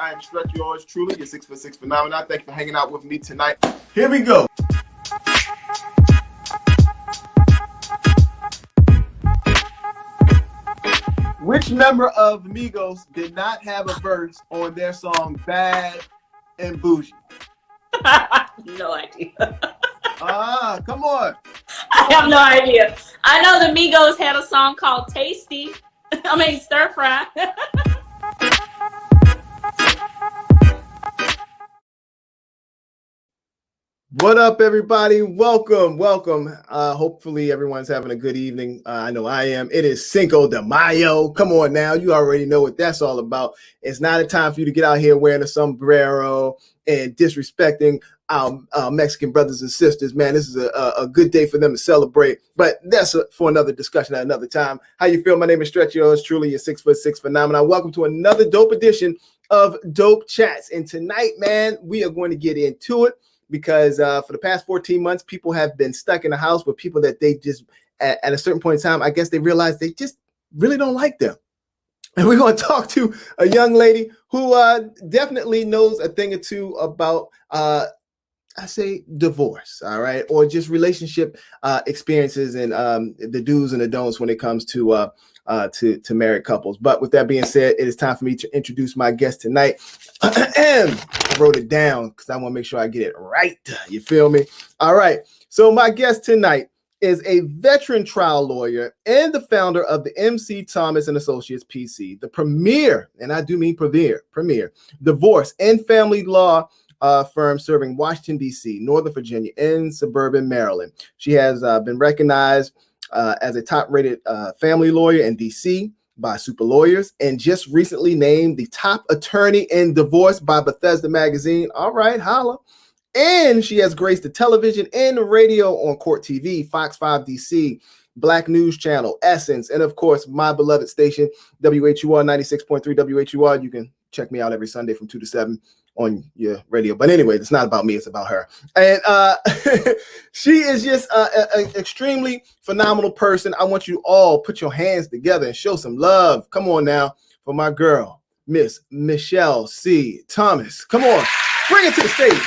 I am Stretch yours truly, your 6'6" phenomenon. Thank you for hanging out with me tonight. Here we go. Which member of Migos did not have a verse on their song Bad and Bougie? No idea. Come on. I have no idea. I know the Migos had a song called Tasty. Stir Fry. What up, everybody? Welcome. Hopefully everyone's having a good evening. I know I am. It is Cinco de Mayo. Come on now. You already know what that's all about. It's not a time for you to get out here wearing a sombrero and disrespecting our Mexican brothers and sisters. Man, this is a good day for them to celebrate. But that's for another discussion at another time. How you feel? My name is Stretch yours truly, your 6'6" phenomenon. Welcome to another dope edition of Dope Chats. And tonight, man, we are going to get into it. Because for the past 14 months, people have been stuck in the house with people that they just, at a certain point in time, I guess they realize they just really don't like them. And we're going to talk to a young lady who definitely knows a thing or two about, I say, divorce, all right, or just relationship experiences and the do's and the don'ts when it comes to married couples. But with that being said, it is time for me to introduce my guest tonight. I wrote it down because I want to make sure I get it right. You feel me? All right. So my guest tonight is a veteran trial lawyer and the founder of the MC Thomas and Associates PC, the premier, and I do mean premier, divorce and family law firm serving Washington, D.C., Northern Virginia, and suburban Maryland. She has been recognized as a top-rated family lawyer in D.C. by Super Lawyers, and just recently named the top attorney in divorce by Bethesda Magazine. All right, holla. And she has graced the television and the radio on Court TV, Fox 5 DC, Black News Channel, Essence, and of course, my beloved station, WHUR 96.3 WHUR. You can check me out every Sunday from 2 to 7 on your radio. But anyway, it's not about me, it's about her. And she is just an extremely phenomenal person. I want you all put your hands together and show some love. Come on now for my girl, Miss Michelle C. Thomas. Come on, bring it to the stage.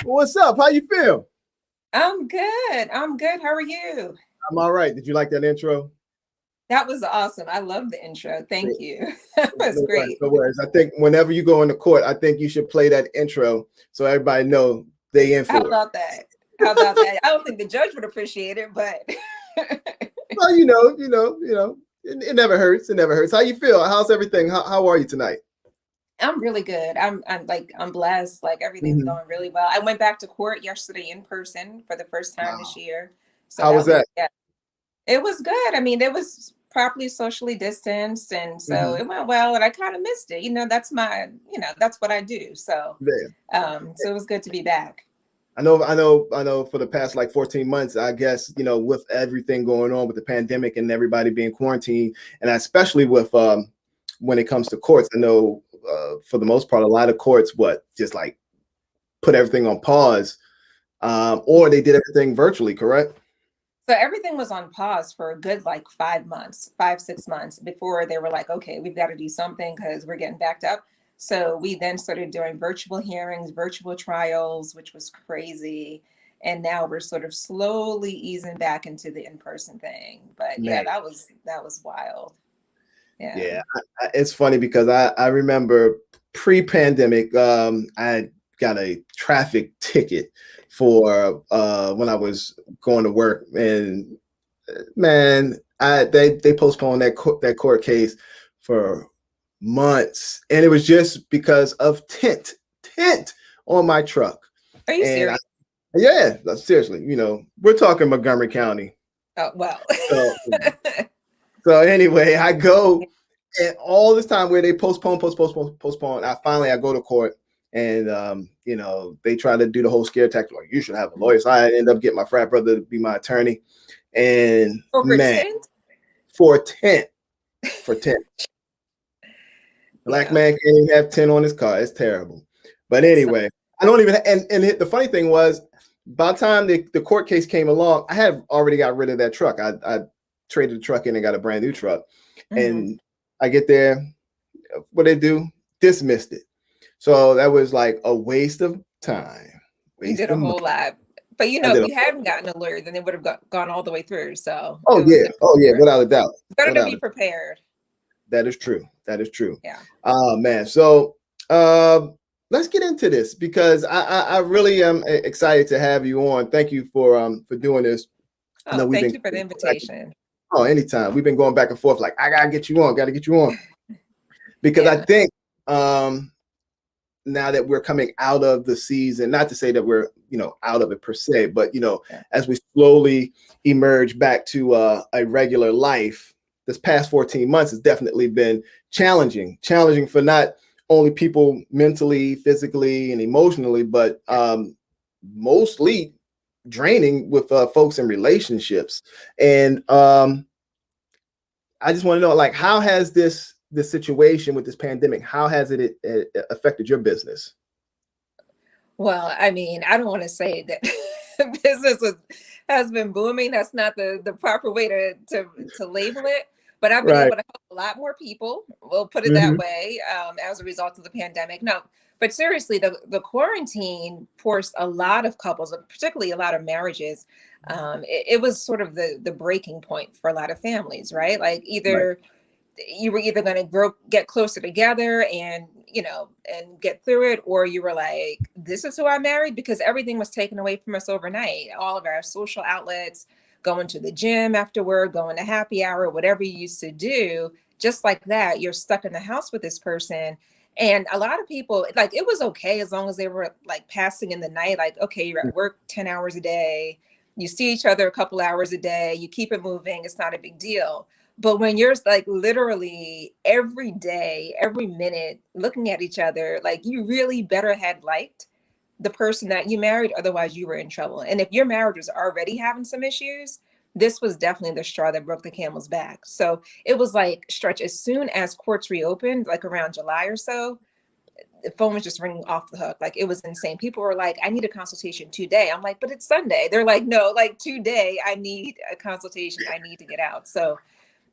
What's up? How you feel? I'm good. How are you? I'm all right. Did you like that intro? That was awesome. I love the intro. Thank you. That was great. No worries. I think whenever you go into court, I think you should play that intro so everybody know they in for it. How about that? I don't think the judge would appreciate it, but well, you know, it never hurts. It never hurts. How you feel? How's everything? How are you tonight? I'm really good. I'm blessed. Like everything's going really well. I went back to court yesterday in person for the first time this year. So how was that? Yeah, it was good. I mean, it was properly socially distanced, and so it went well. And I kind of missed it. That's that's what I do. So, so it was good to be back. I know. For the past 14 months, I guess with everything going on with the pandemic and everybody being quarantined, and especially with when it comes to courts, I know for the most part, a lot of courts just put everything on pause, or they did everything virtually, correct? So everything was on pause for a good 5 6 months before they were like, okay, we've got to do something because we're getting backed up. So we then started doing virtual hearings, virtual trials, which was crazy. And now we're sort of slowly easing back into the in-person thing. But yeah, that was wild. Yeah. It's funny because I remember pre-pandemic, I got a traffic ticket for when I was going to work, and man, they postponed that court case for months, and it was just because of tint on my truck. Are you serious? Yeah, seriously. We're talking Montgomery County. Oh well. So anyway, I go, and all this time where they postpone. I go to court, and they try to do the whole scare tactic. Like, you should have a lawyer. So I end up getting my frat brother to be my attorney. And for 10. Black man can't even have 10 on his car. It's terrible. But anyway, I don't even. And the funny thing was, by the time the court case came along, I had already got rid of that truck. I traded the truck in and got a brand new truck. And I get there, what they do? Dismissed it. So that was like a waste of time, You waste did a of money. whole lot. But I if did. you hadn't gotten a lawyer, then it would have gone all the way through. So Oh it was yeah, without a doubt. better to be prepared. That is true. That is true. Yeah. Oh man. So let's get into this because I really am excited to have you on. Thank you for doing this. Oh, thank you for the invitation. Oh, anytime. We've been going back and forth like I gotta get you on, because I think now that we're coming out of the season, not to say that we're out of it per se, but as we slowly emerge back to a regular life, this past 14 months has definitely been challenging for not only people mentally, physically, and emotionally, but mostly draining with folks in relationships. And I just want to know, like, how has this situation with this pandemic, how has it affected your business? Well, I mean, I don't want to say that business has been booming. That's not the proper way to label it. But I've been able to help a lot more people. We'll put it that way, as a result of the pandemic. No, but seriously, the quarantine forced a lot of couples, particularly a lot of marriages. It was sort of the breaking point for a lot of families, right? Like you were either going to get closer together and get through it, or you were like, this is who I married, because everything was taken away from us overnight. All of our social outlets, going to the gym afterward, going to happy hour, whatever you used to do, just like that, you're stuck in the house with this person. And a lot of people, like, it was okay as long as they were like passing in the night, like, okay, you're at work 10 hours a day, you see each other a couple hours a day, you keep it moving, it's not a big deal. But when you're like literally every day, every minute looking at each other, like, you really better had liked the person that you married, otherwise you were in trouble. And if your marriage was already having some issues, this was definitely the straw that broke the camel's back. So it was like, Stretch, as soon as courts reopened, like around July or so, the phone was just ringing off the hook. Like, it was insane. People were like, I need a consultation today. I'm like, but it's Sunday. They're like, no, like, today I need a consultation. I need to get out. So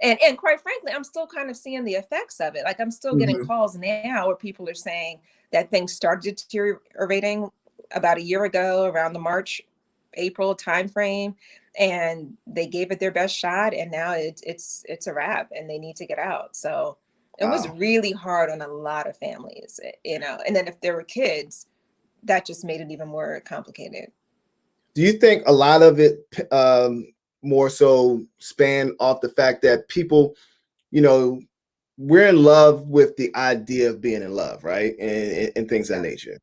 and quite frankly, I'm still kind of seeing the effects of it. Like, I'm still getting calls now where people are saying that things started deteriorating about a year ago, around the March, April timeframe, and they gave it their best shot, and now it's a wrap, and they need to get out. So it was really hard on a lot of families, And then if there were kids, that just made it even more complicated. Do you think a lot of it more so span off the fact that people, we're in love with the idea of being in love, right? And things of that nature.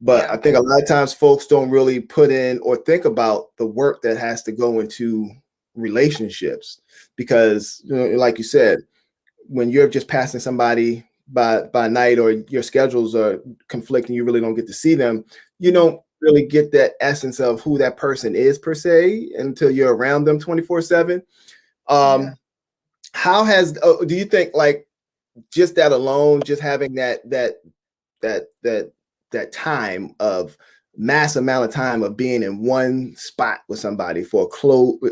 But I think a lot of times folks don't really put in or think about the work that has to go into relationships, because, like you said, when you're just passing somebody by night, or your schedules are conflicting, you really don't get to see them. You don't really get that essence of who that person is per se until you're around them 24/7. How has do you think, like, just that alone, just having that time of mass amount of time of being in one spot with somebody for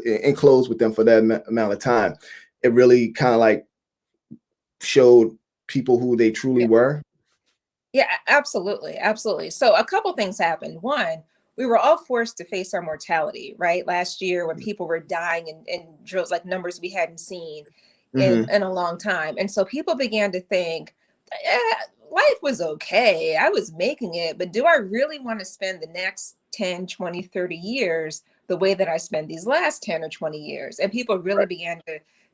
enclosed with them for that amount of time, it really kind of like showed people who they truly were? Yeah, absolutely. Absolutely. So a couple things happened. One, we were all forced to face our mortality, right? Last year, when people were dying in drills, like numbers we hadn't seen in a long time. And so people began to think, life was okay. I was making it, but do I really want to spend the next 10, 20, 30 years the way that I spent these last 10 or 20 years? And people really began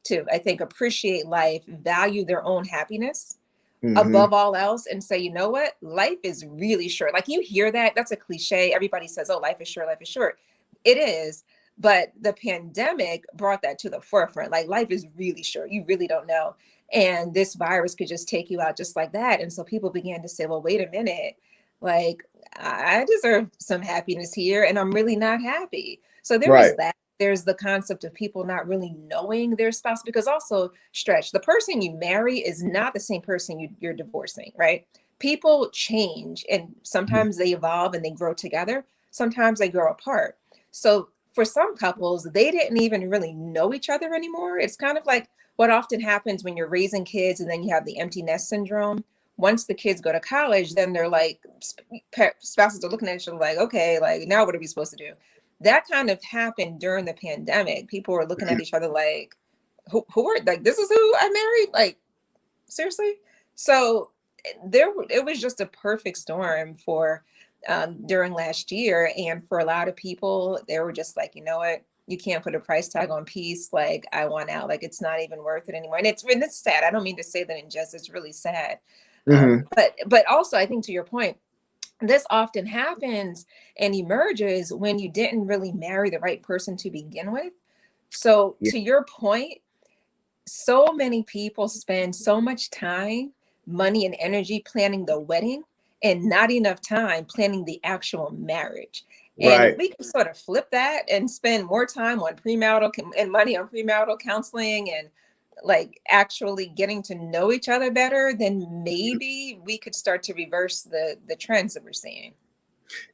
to, I think, appreciate life, value their own happiness above all else, and say, you know what, life is really short. Like, you hear that's a cliche. Everybody says, oh, life is short, life is short. It is. But the pandemic brought that to the forefront. Like, life is really short. You really don't know. And this virus could just take you out just like that. And so people began to say, well, wait a minute, like, I deserve some happiness here, and I'm really not happy. So there was that. There's the concept of people not really knowing their spouse, because also, Stretch, the person you marry is not the same person you're divorcing, right? People change, and sometimes they evolve and they grow together. Sometimes they grow apart. So for some couples, they didn't even really know each other anymore. It's kind of like what often happens when you're raising kids and then you have the empty nest syndrome. Once the kids go to college, then they're like, spouses are looking at each other like, okay, like now what are we supposed to do? That kind of happened during the pandemic. People were looking at each other like, who are, like, this is who I married? Like, seriously? So it was just a perfect storm for during last year. And for a lot of people, they were just like, you know what? You can't put a price tag on peace. Like, I want out. Like, it's not even worth it anymore. And it's sad. I don't mean to say that in jest. It's really sad. But also, I think to your point, this often happens and emerges when you didn't really marry the right person to begin with. So to your point, so many people spend so much time, money, and energy planning the wedding and not enough time planning the actual marriage. And if we can sort of flip that and spend more time on premarital and money on premarital counseling and like actually getting to know each other better, then maybe we could start to reverse the trends that we're seeing.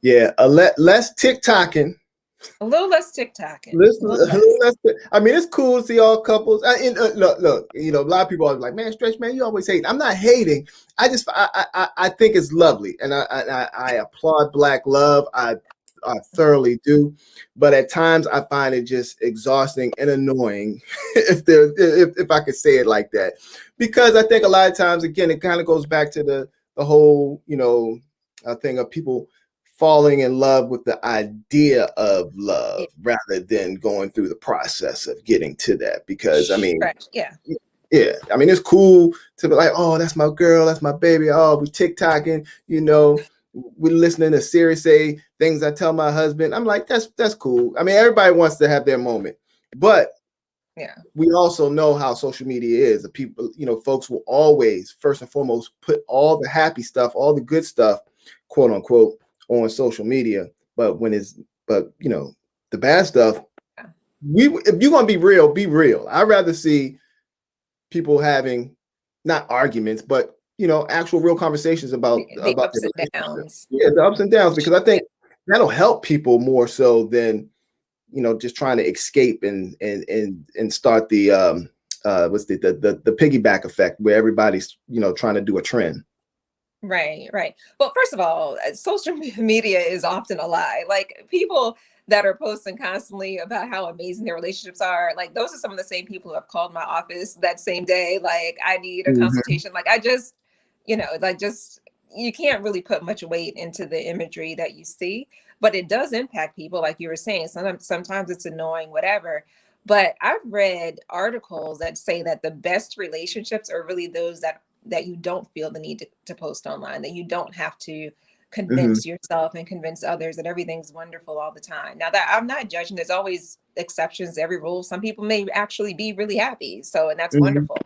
Yeah, less TikToking. A little less TikToking. I mean, it's cool to see all couples. Look, you know, a lot of people are like, man, Stretch, man, you always hate. I'm not hating. I think it's lovely, and I applaud Black love. I thoroughly do, but at times I find it just exhausting and annoying, if I could say it like that, because I think a lot of times, again, it kind of goes back to the whole, you know, thing of people falling in love with the idea of love rather than going through the process of getting to that. Because I mean, I mean, it's cool to be like, oh, that's my girl, that's my baby. Oh, we TikToking, you know, we're listening to Siri say things I tell my husband. I'm like, that's cool. I mean, everybody wants to have their moment, but we also know how social media is. The people, you know, folks will always, first and foremost, put all the happy stuff, all the good stuff, quote unquote, on social media. But you know, the bad stuff, if you're gonna be real, be real. I'd rather see people having not arguments, but you know, actual real conversations about the ups and downs. Yeah, the ups and downs, because I think that'll help people more so than, you know, just trying to escape and start the what's the piggyback effect where everybody's, you know, trying to do a trend. Right. Well, first of all, social media is often a lie. Like, people that are posting constantly about how amazing their relationships are, like, those are some of the same people who have called my office that same day. Like, I need a consultation. Like, I just, you know, like, just, you can't really put much weight into the imagery that you see, but it does impact people. Like you were saying, sometimes it's annoying, whatever. But I've read articles that say that the best relationships are really those that you don't feel the need to post online, that you don't have to convince yourself and convince others that everything's wonderful all the time. Now, that I'm not judging, there's always exceptions to every rule. Some people may actually be really happy, and that's wonderful.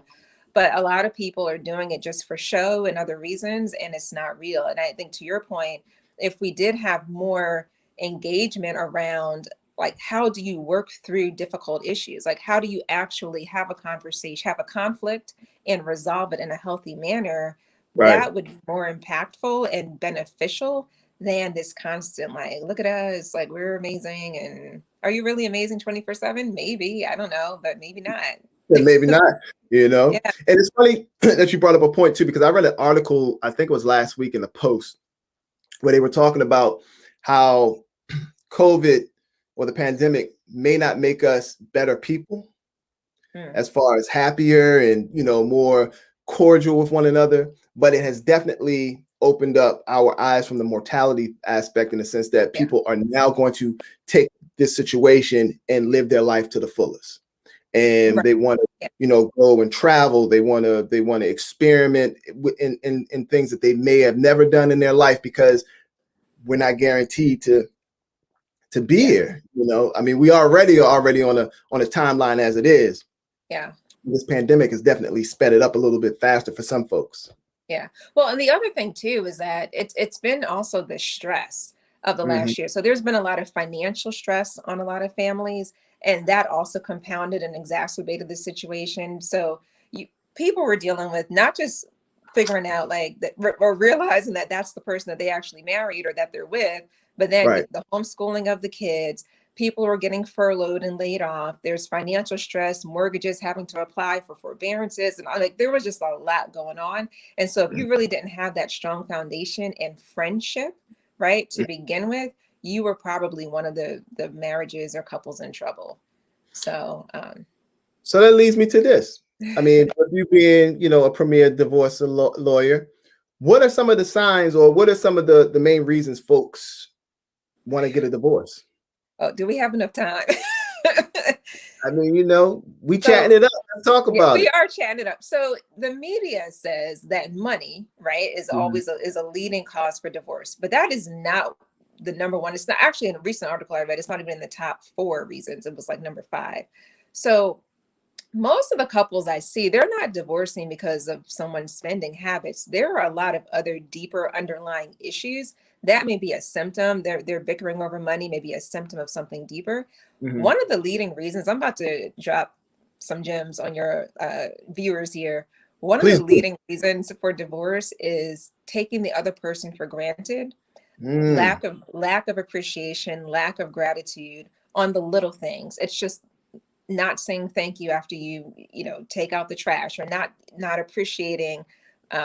But a lot of people are doing it just for show and other reasons, and it's not real. And I think, to your point, if we did have more engagement around, like, how do you work through difficult issues? Like, how do you actually have a conversation, have a conflict, and resolve it in a healthy manner? That would be more impactful and beneficial than this constant, like, look at us, like, we're amazing. And are you really amazing 24/7? Maybe, I don't know, but maybe not. And maybe not, you know. And it's funny that you brought up a point too, because I read an article, I think it was last week in the Post, where they were talking about how COVID or the pandemic may not make us better people as far as happier and, you know, more cordial with one another, but it has definitely opened up our eyes from the mortality aspect, in the sense that people are now going to take this situation and live their life to the fullest. And they want to, you know, go and travel. They want to experiment in things that they may have never done in their life, because we're not guaranteed to be here. You know, I mean, we already on a timeline as it is. Yeah. This pandemic has definitely sped it up a little bit faster for some folks. Yeah. Well, and the other thing too is that it's been also the stress of the last year. So there's been a lot of financial stress on a lot of families, and that also compounded and exacerbated the situation. So people were dealing with not just figuring out, like, that, or realizing that that's the person that they actually married or that they're with, but then the homeschooling of the kids, people are getting furloughed and laid off. There's financial stress, mortgages having to apply for forbearances. And like, there was just a lot going on. And so if you really didn't have that strong foundation and friendship, right, to begin with, you were probably one of the marriages or couples in trouble. So, so that leads me to this. I mean, with you being, you know, a premier divorce lawyer, what are some of the signs, or what are some of the main reasons folks want to get a divorce? oh, do we have enough time? I mean, you know, we chatting it up. Let's talk about it. We are chatting it up. So the media says that money, right, is always is a leading cause for divorce, but that is not the number one. It's not actually, in a recent article I read, it's not even in the top 4 reasons. It was like number 5. So most of the couples I see, they're not divorcing because of someone's spending habits. There are a lot of other deeper underlying issues that may be a symptom. They're bickering over money, maybe a symptom of something deeper. One of the leading reasons, I'm about to drop some gems on your viewers here. One of the leading reasons for divorce is taking the other person for granted, lack of appreciation, lack of gratitude on the little things. It's just not saying thank you after you take out the trash, or not appreciating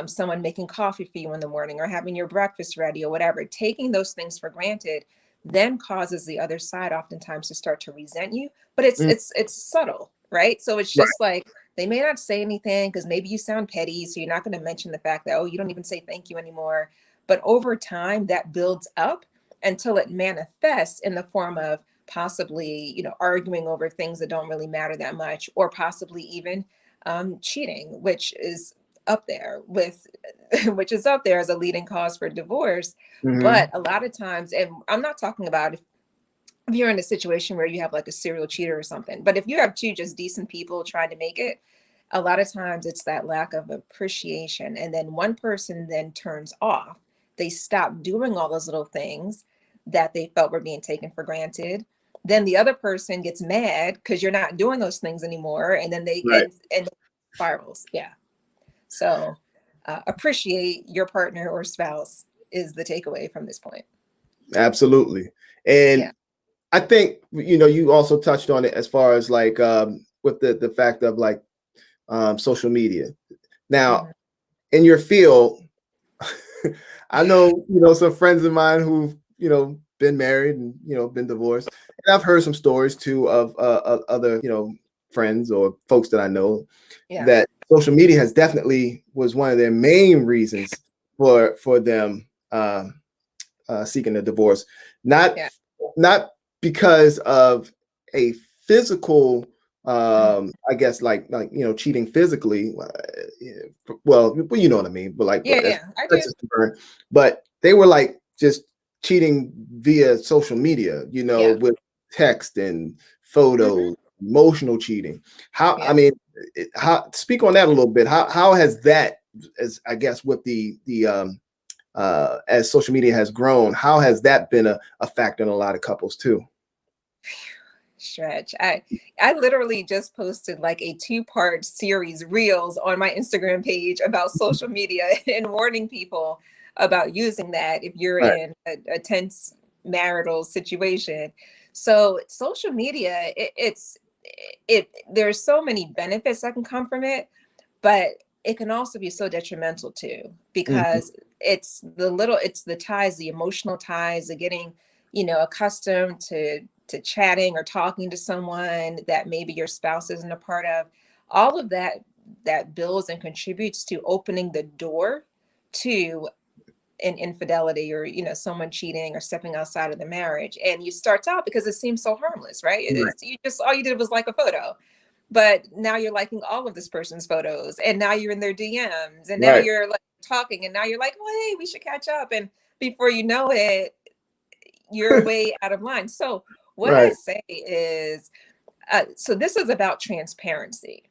someone making coffee for you in the morning, or having your breakfast ready, or whatever. Taking those things for granted then causes the other side oftentimes to start to resent you. But it's subtle, right? So it's just like, they may not say anything because maybe you sound petty, so you're not going to mention the fact that, oh, you don't even say thank you anymore. But over time, that builds up until it manifests in the form of possibly, arguing over things that don't really matter that much, or possibly even cheating, which is up there as a leading cause for divorce. But a lot of times, and I'm not talking about if you're in a situation where you have like a serial cheater or something, but if you have 2 just decent people trying to make it, a lot of times it's that lack of appreciation. And then one person then turns off. They stop doing all those little things that they felt were being taken for granted. Then the other person gets mad because you're not doing those things anymore. And then they and spirals. Yeah. So appreciate your partner or spouse is the takeaway from this point. Absolutely. And I think, you also touched on it as far as like with the fact of like social media. Now, in your field, I know, some friends of mine who've, been married and, been divorced. And I've heard some stories too of other, friends or folks that I know that social media has definitely was one of their main reasons for them seeking a divorce. Not because of a physical, I guess like cheating physically. Well, you know what I mean. But like, I do. But they were like just cheating via social media, with text and photos, emotional cheating. I mean, speak on that a little bit. How has that, as I guess, with the as social media has grown, how has that been a factor in a lot of couples too? Stretch. I literally just posted like a 2-part series reels on my Instagram page about social media and warning people about using that if you're in a tense marital situation. So social media, there's so many benefits that can come from it, but it can also be so detrimental too, because it's the ties, the emotional ties of getting, accustomed to chatting or talking to someone that maybe your spouse isn't a part of. All of that builds and contributes to opening the door to an infidelity, or someone cheating or stepping outside of the marriage. And you start out because it seems so harmless, right? All you did was like a photo, but now you're liking all of this person's photos, and now you're in their DMs, and now you're like talking, and now you're like, oh, hey, we should catch up. And before you know it, you're way out of line. So what I say is, so this is about transparency.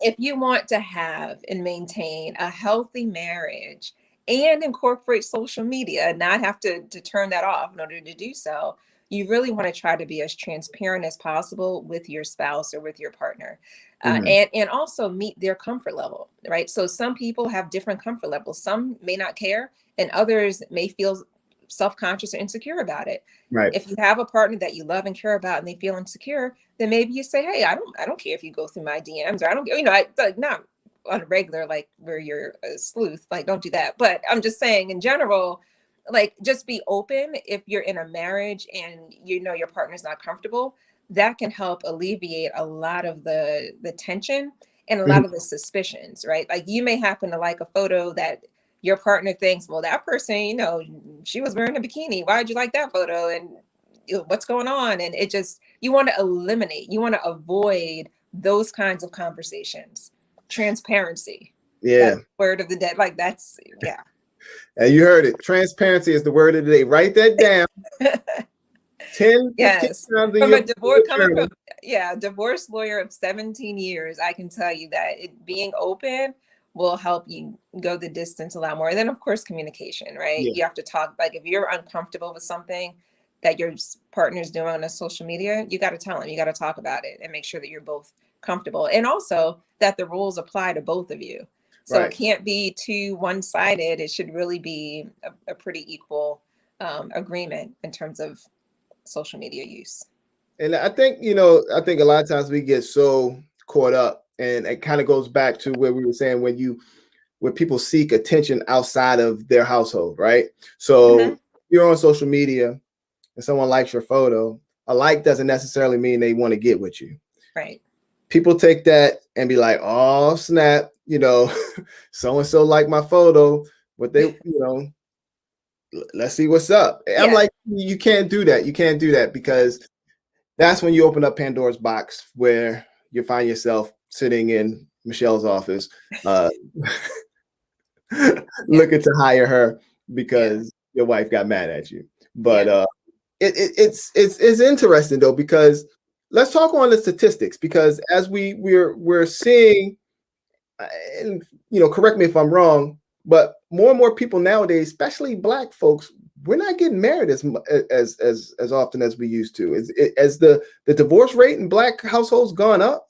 If you want to have and maintain a healthy marriage and incorporate social media, not have to turn that off in order to do so, you really want to try to be as transparent as possible with your spouse or with your partner, and also meet their comfort level, right? So some people have different comfort levels. Some may not care, and others may feel self-conscious or insecure about it. Right. If you have a partner that you love and care about and they feel insecure, then maybe you say, hey, I don't care if you go through my DMs, or I don't, like, not on a regular, like where you're a sleuth, like don't do that. But I'm just saying in general, like just be open. If you're in a marriage and your partner's not comfortable, that can help alleviate a lot of the tension and a lot of the suspicions, right? Like you may happen to like a photo that your partner thinks, well, that person, she was wearing a bikini. Why did you like that photo? And what's going on? And it just, you want to eliminate, you want to avoid those kinds of conversations. Transparency. Yeah. That's the word of the day. Like that's, yeah. And you heard it. Transparency is the word of the day. Write that down. 10, 15 yes. times From a divorce lawyer of 17 years, I can tell you that being open will help you go the distance a lot more. And then of course, communication, right? Yeah. You have to talk, like if you're uncomfortable with something that your partner's doing on social media, you got to tell them, you got to talk about it and make sure that you're both comfortable. And also that the rules apply to both of you. So It can't be too one-sided. It should really be a pretty equal agreement in terms of social media use. And I think, I think a lot of times we get so caught up, and it kind of goes back to where we were saying when people seek attention outside of their household, right? So you're on social media and someone likes your photo. A like doesn't necessarily mean they want to get with you. Right. People take that and be like, oh, snap, so-and-so liked my photo, but they, let's see what's up. Yeah. I'm like, you can't do that. You can't do that, because that's when you open up Pandora's box, where you find yourself sitting in Michelle's office, looking to hire her because your wife got mad at you. But it's interesting though, because let's talk on the statistics, because as we're seeing, and correct me if I'm wrong, but more and more people nowadays, especially Black folks, we're not getting married as often as we used to. As the divorce rate in Black households gone up?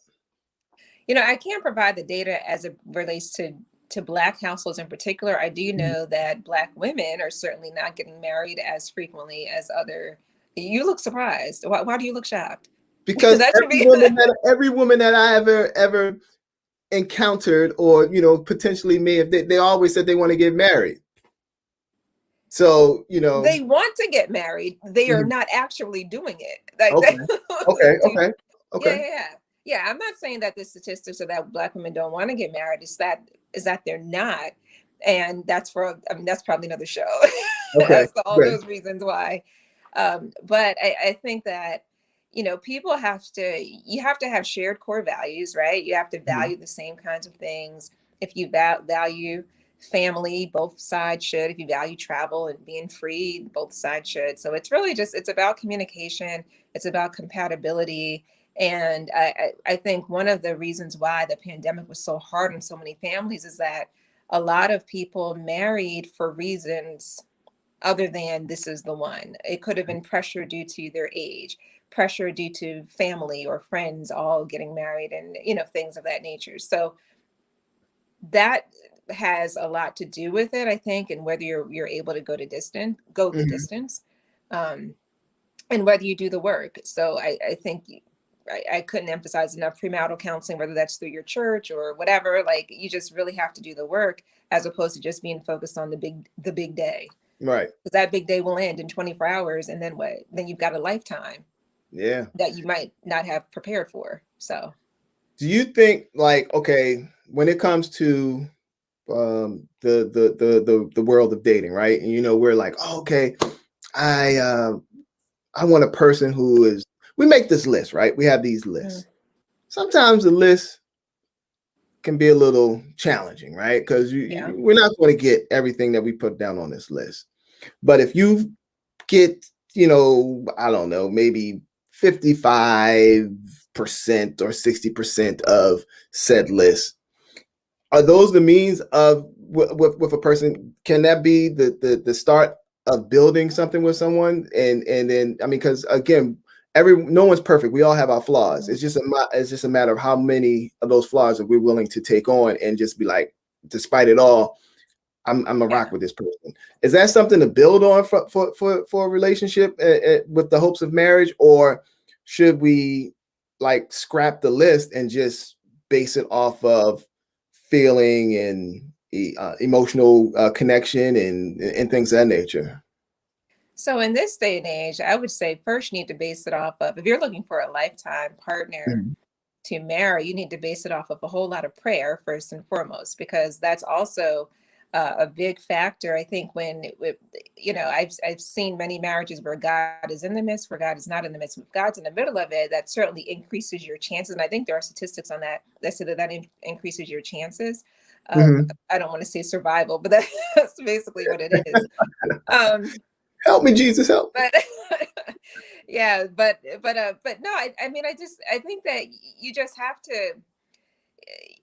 I can't provide the data as it relates to Black households in particular. I do know that Black women are certainly not getting married as frequently as other. You look surprised. Why do you look shocked? Because every woman that I ever encountered, or potentially me, if they always said they want to get married. So they want to get married. They are not actually doing it. Like, okay. Yeah. I'm not saying that the statistics are that Black women don't want to get married. Is that they're not, and that's probably another show. As to all those reasons why. But I think that people you have to have shared core values, right? You have to value the same kinds of things. If you value family, both sides should. If you value travel and being free, both sides should. So it's really it's about communication. It's about compatibility. And I think one of the reasons why the pandemic was so hard on so many families is that a lot of people married for reasons other than this is the one. It could have been pressure due to their age, pressure due to family or friends all getting married, and things of that nature. So that has a lot to do with it, I think, and whether you're able to go the distance, and whether you do the work. So I think I couldn't emphasize enough premarital counseling, whether that's through your church or whatever. Like you just really have to do the work, as opposed to just being focused on the big day. Right. Because that big day will end in 24 hours, and then what? Then you've got a lifetime. Yeah. That you might not have prepared for. So. Do you think, like, okay, when it comes to the world of dating, right? And we're like, oh, okay, I want a person who is. We make this list, right? We have these lists. Sometimes the list can be a little challenging, right? Because we're not going to get everything that we put down on this list. But if you get, I don't know, maybe 55% or 60% of said list, are those the means of with a person? Can that be the start of building something with someone? And then, I mean, because again, no one's perfect. We all have our flaws. It's just a matter of how many of those flaws are we willing to take on and just be like, despite it all, I'm a rock with this person. Is that something to build on for a relationship with the hopes of marriage, or should we like scrap the list and just base it off of feeling and emotional connection and things of that nature? So in this day and age, I would say first you need to base it off of, if you're looking for a lifetime partner Mhm. to marry, you need to base it off of a whole lot of prayer first and foremost, because that's also a big factor. I think I've seen many marriages where God is in the midst, where God is not in the midst. If God's in the middle of it, that certainly increases your chances. And I think there are statistics on that say that increases your chances of, Mhm. I don't want to say survival, but that's basically what it is. Um, Help me, Jesus, help. but yeah, but no, I mean, I think that you just have to,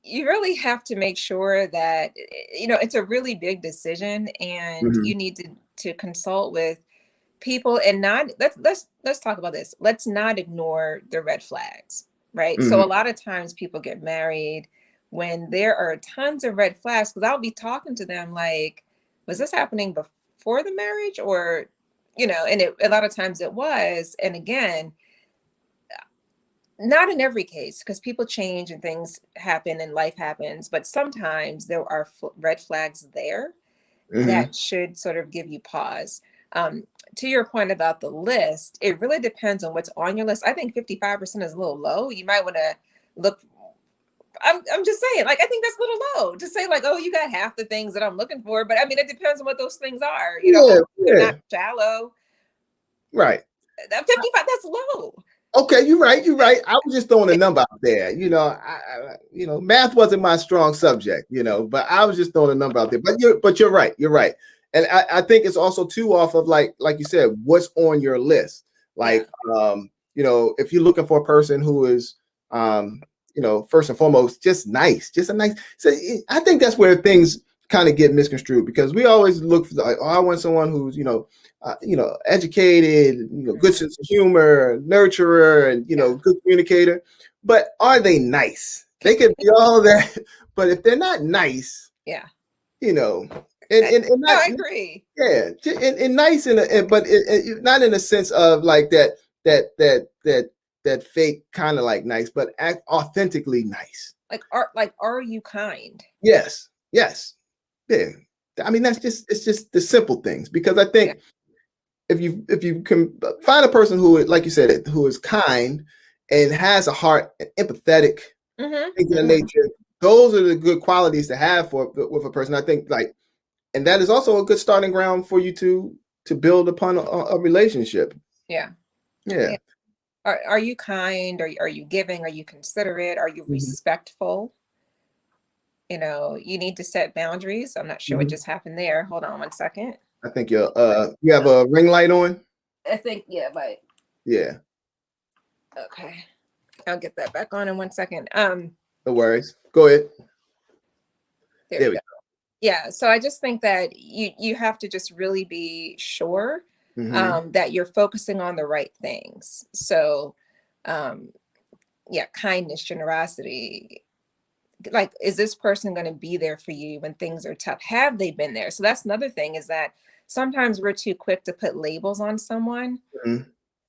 you really have to make sure that, it's a really big decision, and Mhm. you need to consult with people, and not, let's talk about this. Let's not ignore the red flags, right? So Mhm. a lot of times people get married when there are tons of red flags, because I'll be talking to them like, was this happening before the marriage, or and a lot of times it was. And again, not in every case, because people change and things happen and life happens, but sometimes there are red flags there Mhm. that should sort of give you pause. Um, to your point about the list, it really depends on what's on your list. I think 55% is a little low. You might want to look. I'm just saying, like, I think that's a little low to say, like, oh, you got half the things that I'm looking for. But I mean, it depends on what those things are. Yeah, Hopefully they're yeah, not shallow. right. That 55, that's low. Okay, you're right. You're right. I was just throwing a number out there. Math wasn't my strong subject. But I was just throwing a number out there. But you're right. You're right. And I think it's also too off of like you said, what's on your list. Yeah. Like, if you're looking for a person who is, first and foremost, just nice, just a nice. So I think that's where things kind of get misconstrued, because we always look for like, oh, I want someone who's, educated, good sense of humor, nurturer, and Yeah. good communicator. But are they nice? They can be all that, but if they're not nice, Yeah. you know, and No, not, I agree. yeah, and nice but not in a sense of like that fake kind of like nice, but act authentically nice. Are you kind? Yes, yes, yeah. I mean, it's just the simple things, because I Yeah. think if you can find a person who, like you said, who is kind and has a heart and empathetic, things of that Mm-hmm. nature, those are the good qualities to have with a person. I think, like, and that is also a good starting ground for you to build upon a relationship. Yeah. Yeah. Yeah. Are you kind? Are you giving? Are you considerate? Are you Mhm. respectful? You need to set boundaries. I'm not sure what Mhm. just happened there. Hold on one second. I think you have a ring light on. I think, yeah, but Yeah. okay. I'll get that back on in 1 second. No worries. Go ahead. There we There we go. Yeah. So I just think that you have to just really be sure go. Hmm. that you're focusing on the right things. So um yeah, kindness, generosity. Like, is this person going to be there for you when things are tough? Have they been there? So that's another thing, is that sometimes we're too quick to put labels on someone, Hmm.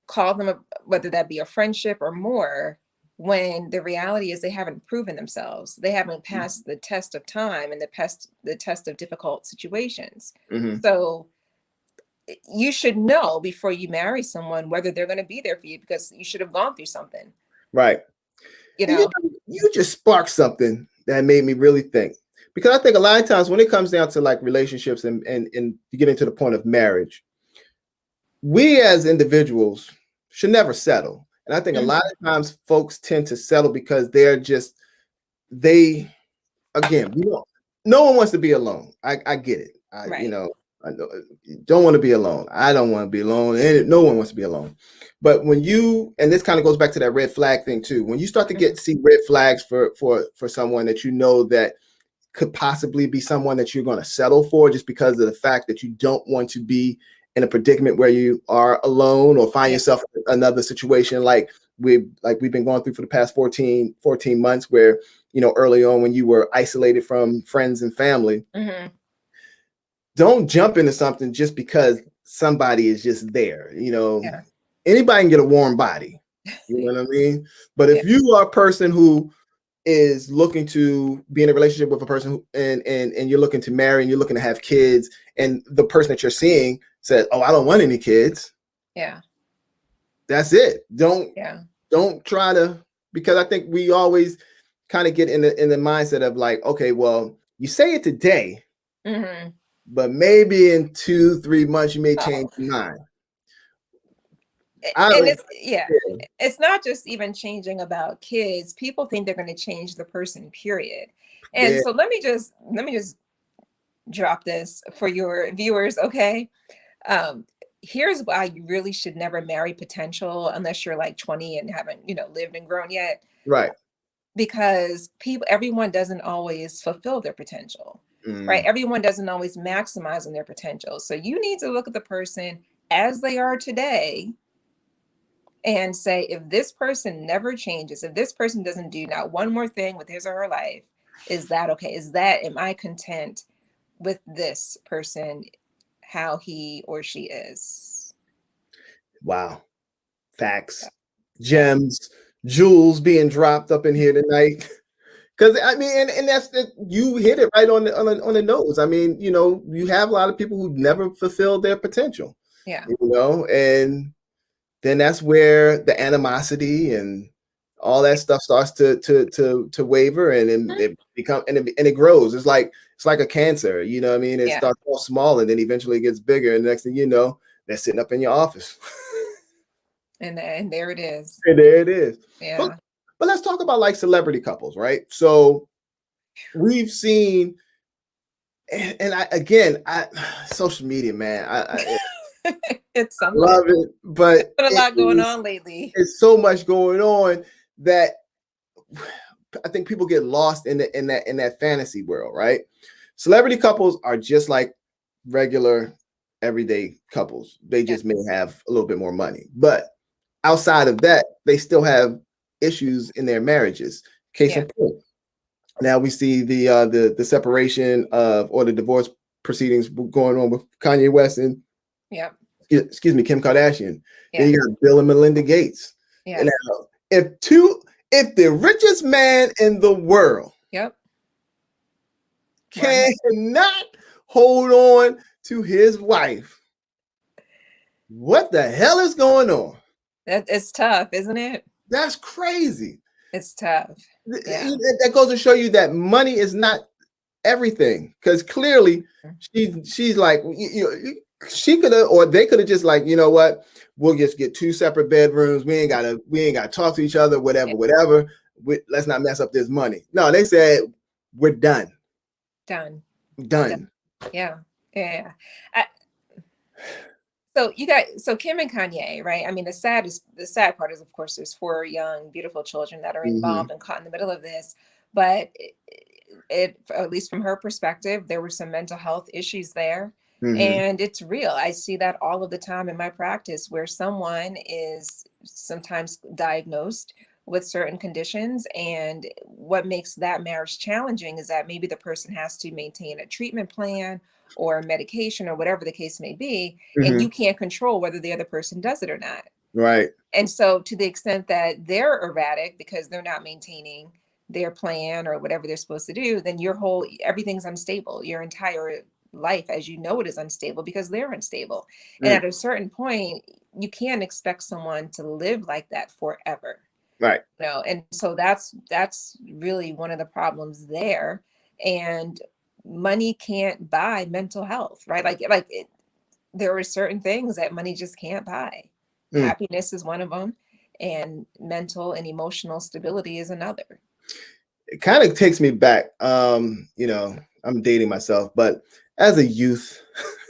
call them whether that be a friendship or more, when the reality is they haven't proven themselves. They haven't passed the test of time and the test of difficult situations. Hmm. So you should know before you marry someone whether they're going to be there for you, because you should have gone through something, Right. you And know. you just sparked something that made me really think. Because I think a lot of times when it comes down to like relationships and you get into the point of marriage, we as individuals should never settle. And I think a Mhm. lot of times folks tend to settle because they again, no one wants to be alone. I get it. Right. I know, don't want to be alone. I don't want to be alone, and no one wants to be alone. But and this kind of goes back to that red flag thing too. When you start to Mhm. see red flags for someone that that could possibly be someone that you're going to settle for, just because of the fact that you don't want to be in a predicament where you are alone or find Yeah. yourself in another situation like we've been going through for the past 14 months, where early on when you were isolated from friends and family. Mhm. don't jump into something just because somebody is just there. Yeah. Anybody can get a warm body. You know what I mean? But if you are a person who is looking to be in a relationship with a person who, and you're looking to marry and you're looking to have kids, and the person that you're seeing says, "Oh, I don't want any kids." Yeah. That's it. Don't try to, because I think we always kind of get in the mindset of like, okay, well, you say it today, but maybe in 2-3 months you may change your mind. And it's not just even changing about kids. People think they're going to change the person, period. And so let me just drop this for your viewers. Okay. Here's why you really should never marry potential unless you're like 20 and haven't, lived and grown yet. Right. Because everyone doesn't always fulfill their potential, right? Everyone doesn't always maximize on their potential. So you need to look at the person as they are today and say, if this person never changes, if this person doesn't do not one more thing with his or her life, is that okay? Am I content with this person, how he or she is? Wow. Facts. Gems, jewels being dropped up in here tonight. Because I mean, and that's you hit it right on the nose. I mean, you have a lot of people who never fulfilled their potential. Yeah. And then that's where the animosity and all that stuff starts to waver, and it becomes and it grows. It's like a cancer, you know what I mean? It starts off small and then eventually it gets bigger, and the next thing you know, they're sitting up in your office. And there it is. And there it is. Yeah. But let's talk about like celebrity couples, right? So we've seen, and I social media, man, I it's something. Love it, but there's a lot going on lately. It's so much going on that I think people get lost in that fantasy world, right? Celebrity couples are just like regular everyday couples. They just may have a little bit more money, but outside of that, they still have issues in their marriages. Case in point, now we see the separation or the divorce proceedings going on with Kanye West and Kim Kardashian. Then you got Bill and Melinda Gates. And now, if the richest man in the world cannot hold on to his wife, what the hell is going on? It's tough, isn't it? That's crazy. It's tough. That goes to show you that money is not everything, because clearly she's like, she could have, or they could have just like, you know what, we'll just get 2 separate bedrooms. We ain't gotta talk to each other, whatever. Let's not mess up this money. No, they said we're done. Done. Yeah. So Kim and Kanye, right? I mean, the sad part is, of course, there's 4 young, beautiful children that are involved and caught in the middle of this. But it at least from her perspective, there were some mental health issues there. And it's real. I see that all of the time in my practice, where someone is sometimes diagnosed with certain conditions. And what makes that marriage challenging is that maybe the person has to maintain a treatment plan or medication or whatever the case may be. And you can't control whether the other person does it or not. Right. And so to the extent that they're erratic because they're not maintaining their plan or whatever they're supposed to do, then everything's unstable. Your entire life as you know it is unstable because they're unstable. And at a certain point, you can't expect someone to live like that forever. Right. And so that's really one of the problems there. And money can't buy mental health, right? There are certain things that money just can't buy. Happiness is one of them, and mental and emotional stability is another. It kind of takes me back. I'm dating myself, but as a youth,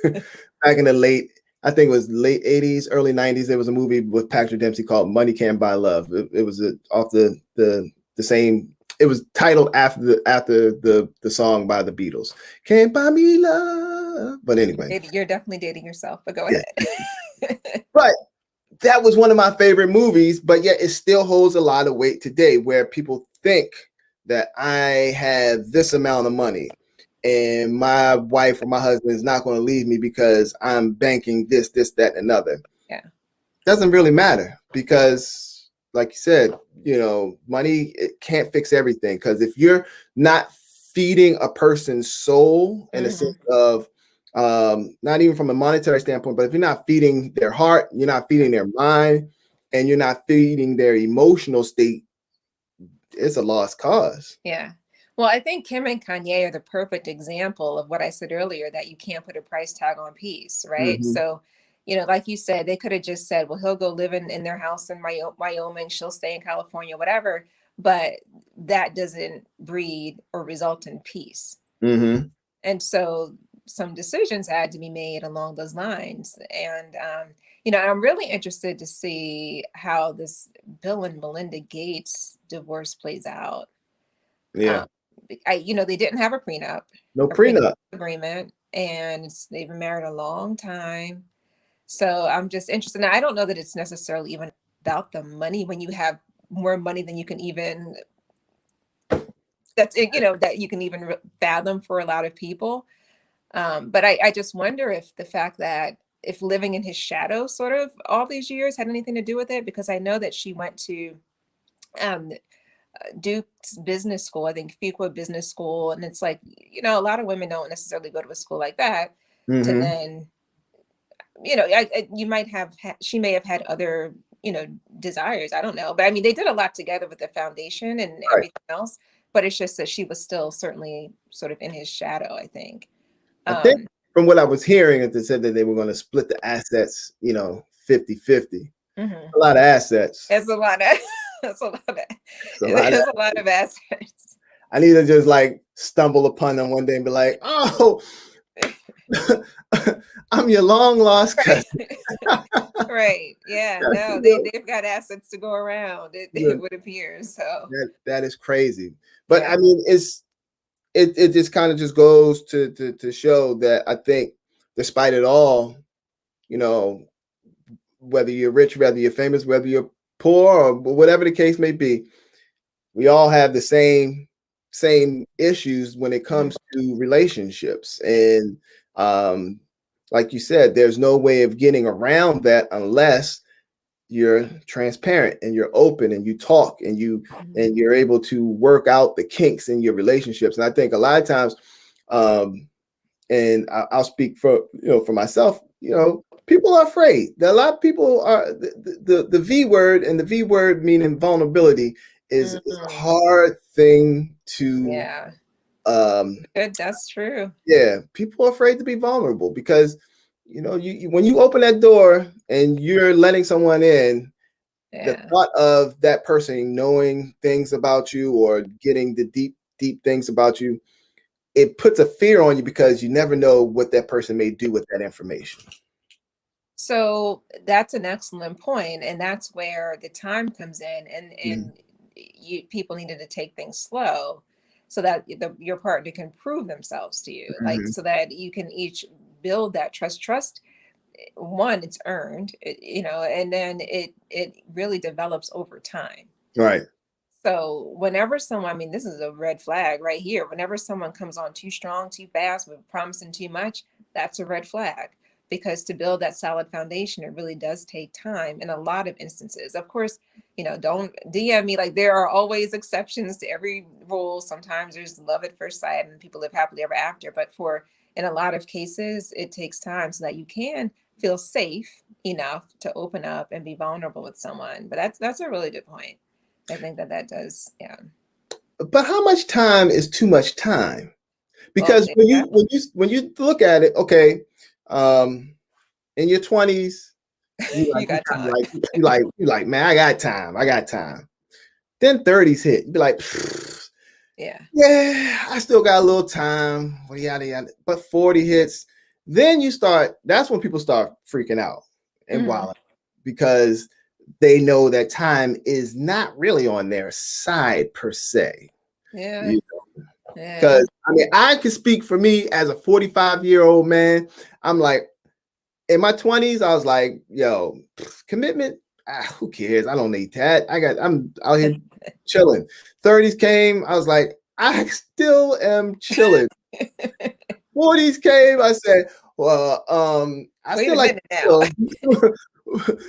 back in the late 80s, early 90s, there was a movie with Patrick Dempsey called Money Can't Buy Love. It was off the same. It was titled after the song by the Beatles, Can't Buy Me Love. But anyway, you're definitely dating yourself, but go ahead. But that was one of my favorite movies, but yet it still holds a lot of weight today, where people think that I have this amount of money and my wife or my husband is not going to leave me because I'm banking this, that, and another. Yeah. Doesn't really matter because, like you said, money, it can't fix everything. Because if you're not feeding a person's soul in a sense of, not even from a monetary standpoint, but if you're not feeding their heart, you're not feeding their mind, and you're not feeding their emotional state, it's a lost cause. Yeah. Well, I think Kim and Kanye are the perfect example of what I said earlier, that you can't put a price tag on peace, right? Mm-hmm. So, like you said, they could have just said, well, he'll go live in their house in Wyoming, she'll stay in California, whatever. But that doesn't breed or result in peace. Mm-hmm. And so some decisions had to be made along those lines. And, I'm really interested to see how this Bill and Melinda Gates divorce plays out. Yeah. They didn't have a prenup. No prenup agreement, and they've been married a long time. So I'm just interested. Now, I don't know that it's necessarily even about the money when you have more money than you can even, that you can even fathom for a lot of people. But I just wonder if the fact that if living in his shadow sort of all these years had anything to do with it, because I know that she went to Duke's business school, I think Fuqua Business School. And it's like, a lot of women don't necessarily go to a school like that to then, you might have, she may have had other, desires. I don't know. But I mean, they did a lot together with the foundation and everything else. But it's just that she was still certainly sort of in his shadow, I think. I think from what I was hearing, they said that they were going to split the assets, 50-50. A lot of assets. It's a lot of There's a lot of assets. I need to just stumble upon them one day and be like, oh, I'm your long lost cousin. Right. Yeah. No, they've got assets to go around. It would appear. So that is crazy. But I mean, it just kind of just goes to show that I think despite it all, whether you're rich, whether you're famous, whether you're poor, or whatever the case may be, we all have the same issues when it comes to relationships. And like you said, there's no way of getting around that unless you're transparent and you're open and you talk and you're able to work out the kinks in your relationships. And I think a lot of times, and I'll speak for myself, people are afraid. A lot of people are the V word, and the V word meaning vulnerability is a hard thing to. That's true. Yeah, people are afraid to be vulnerable because you when you open that door and you're letting someone in, the thought of that person knowing things about you or getting the deep things about you, it puts a fear on you because you never know what that person may do with that information. So that's an excellent point, and that's where the time comes in, and people needed to take things slow so that your partner can prove themselves to you, so that you can each build that trust. One, it's earned, and then it really develops over time. Right. So whenever someone, I mean, this is a red flag right here. Whenever someone comes on too strong, too fast, with promising too much, that's a red flag. Because to build that solid foundation, it really does take time in a lot of instances. Of course, don't DM me. There are always exceptions to every rule. Sometimes there's love at first sight and people live happily ever after. But in a lot of cases, it takes time so that you can feel safe enough to open up and be vulnerable with someone. But that's a really good point. I think that does. Yeah. But how much time is too much time? Because when you look at it, okay. In your 20s, you got time. You like, man, I got time. Then 30s hit. You be like, yeah, I still got a little time. Yada yada. But 40 hits. Then that's when people start freaking out and wilding because they know that time is not really on their side per se. Yeah. Because I can speak for me as a 45-year-old man. I'm like, in my 20s, I was like, yo, commitment, who cares? I don't need that. I'm out here chilling. 30s came, I was like, I still am chilling. 40s came. I said, well, I Wait still a like minute now.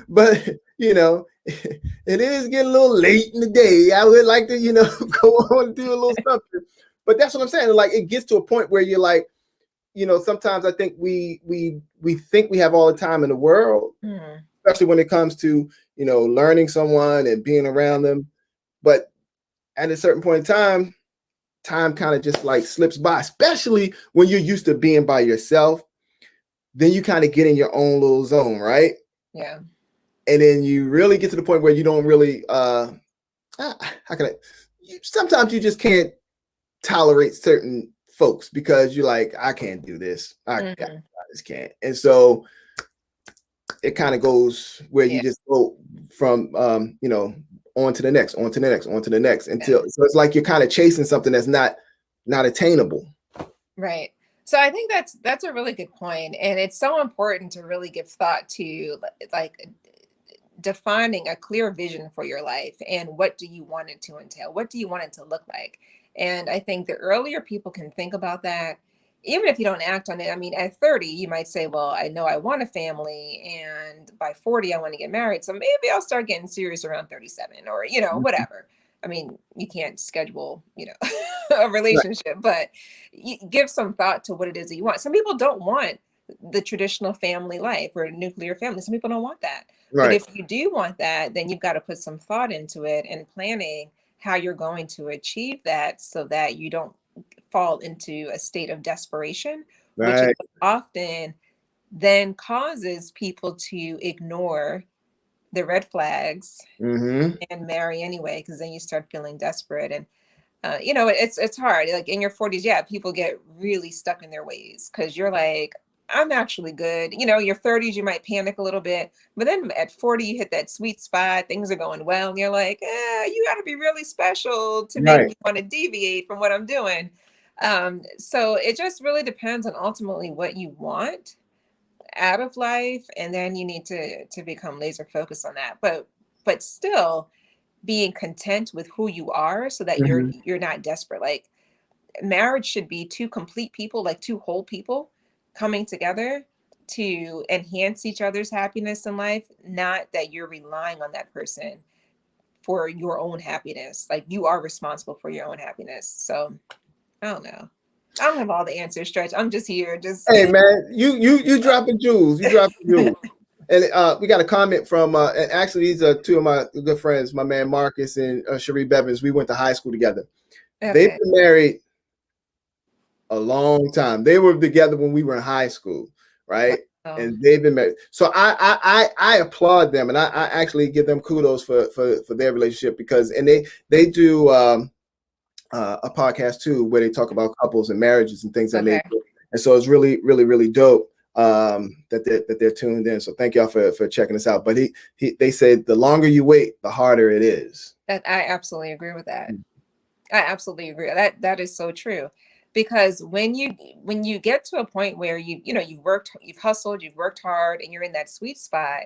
but it is getting a little late in the day. I would like to, go on and do a little something. But that's what I'm saying. Like it gets to a point where you're like, sometimes I think we think we have all the time in the world, especially when it comes to, learning someone and being around them. But at a certain point in time kind of just like slips by, especially when you're used to being by yourself. Then you kind of get in your own little zone, right? Yeah. And then you really get to the point where you don't really, how can sometimes you just can't tolerate certain folks because you're like, I can't do this. I just can't. And so it kind of goes where you just go from, on to the next, on to the next, on to the next until so it's like you're kind of chasing something that's not attainable. Right. So I think that's a really good point, and it's so important to really give thought to like defining a clear vision for your life and what do you want it to entail? What do you want it to look like? And I think the earlier people can think about that, even if you don't act on it. I mean, at 30, you might say, well, I know I want a family, and by 40, I want to get married. So maybe I'll start getting serious around 37 or, whatever. I mean, you can't schedule, a relationship, but you give some thought to what it is that you want. Some people don't want the traditional family life or nuclear family. Some people don't want that. Right. But if you do want that, then you've got to put some thought into it and planning how you're going to achieve that so that you don't fall into a state of desperation, which is often then causes people to ignore the red flags and marry anyway, because then you start feeling desperate. And it's hard. Like in your 40s, people get really stuck in their ways because you're like, I'm actually good. Your 30s, you might panic a little bit, but then at 40, you hit that sweet spot. Things are going well, and you're like, you got to be really special to make me want to deviate from what I'm doing. So it just really depends on ultimately what you want out of life, and then you need to become laser focused on that. But still being content with who you are so that you're not desperate. Like marriage should be two complete people, like two whole people coming together to enhance each other's happiness in life, not that you're relying on that person for your own happiness. Like you are responsible for your own happiness. So I don't know. I don't have all the answers, Stretch. I'm just here. Hey man, you dropping jewels. You dropping jewels. And we got a comment from and actually these are two of my good friends, my man Marcus and Cherie Bevins. We went to high school together. Okay. They've been married a long time. They were together when we were in high school, right? Oh. And they've been married. So I applaud them, and I actually give them kudos for their relationship because they do a podcast too where they talk about couples and marriages and things like that. And so it's really, really, really dope that they're tuned in. So thank y'all for checking us out. But they said the longer you wait, the harder it is. I absolutely agree with that. I absolutely agree. That is so true. Because when you get to a point where you've hustled, you've worked hard, and you're in that sweet spot,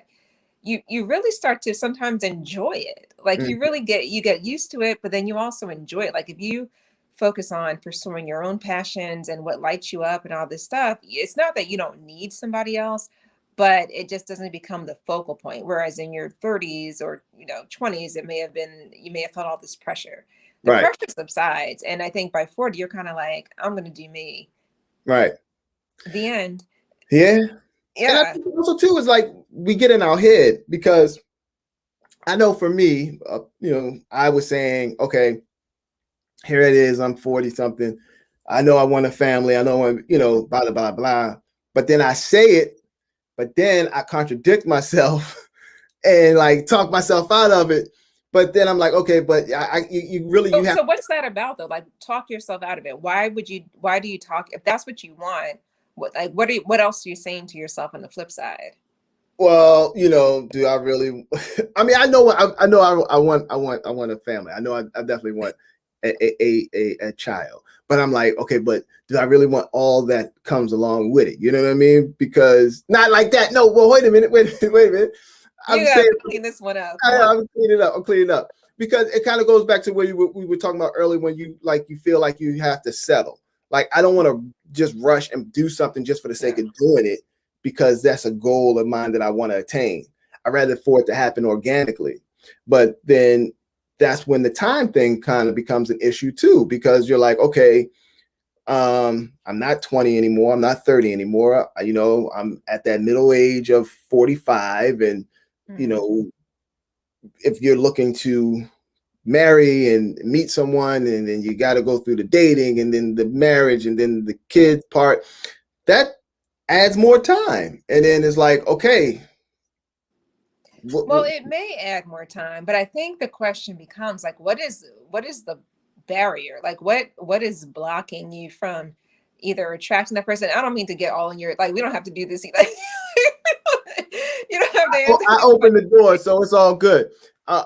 you really start to sometimes enjoy it. Like you really get used to it, but then you also enjoy it. Like if you focus on pursuing your own passions and what lights you up and all this stuff, it's not that you don't need somebody else, but it just doesn't become the focal point. Whereas in your 30s or 20s, you may have felt all this pressure. The pressure subsides, and I think by 40, you're kind of like, I'm going to do me. Right. The end. Yeah. And I think also too is like we get in our head because I know for me, I was saying, okay, here it is. I'm 40 something. I know I want a family. I know I'm, blah, blah, blah, blah. But then I say it, but then I contradict myself and like talk myself out of it. But then I'm like, okay, but you have. So what's that about though? Like talk yourself out of it. Why do you talk? If that's what you want, what else are you saying to yourself on the flip side? Well, do I really, I mean, I know I want a family. I know I definitely want a child, but I'm like, okay, but do I really want all that comes along with it? You know what I mean? Because not like that. No, well, wait a minute. I'm saying, clean this one up. I'm cleaning it up. because it kind of goes back to where we were talking about earlier when you feel like you have to settle. Like, I don't want to just rush and do something just for the sake of doing it because that's a goal of mine that I want to attain. I'd rather for it to happen organically. But then that's when the time thing kind of becomes an issue too, because you're like, okay, I'm not 20 anymore. I'm not 30 anymore. You know, I'm at that middle age of 45. And, you know, if you're looking to marry and meet someone, and then you got to go through the dating and then the marriage and then the kid part, that adds more time. And then it's like, okay. Well, it may add more time, but I think the question becomes like, what is the barrier? Like, what is blocking you from either attracting that person? I don't mean to get all in your, like, we don't have to do this. Like, you don't have to. I open the door, so it's all good. I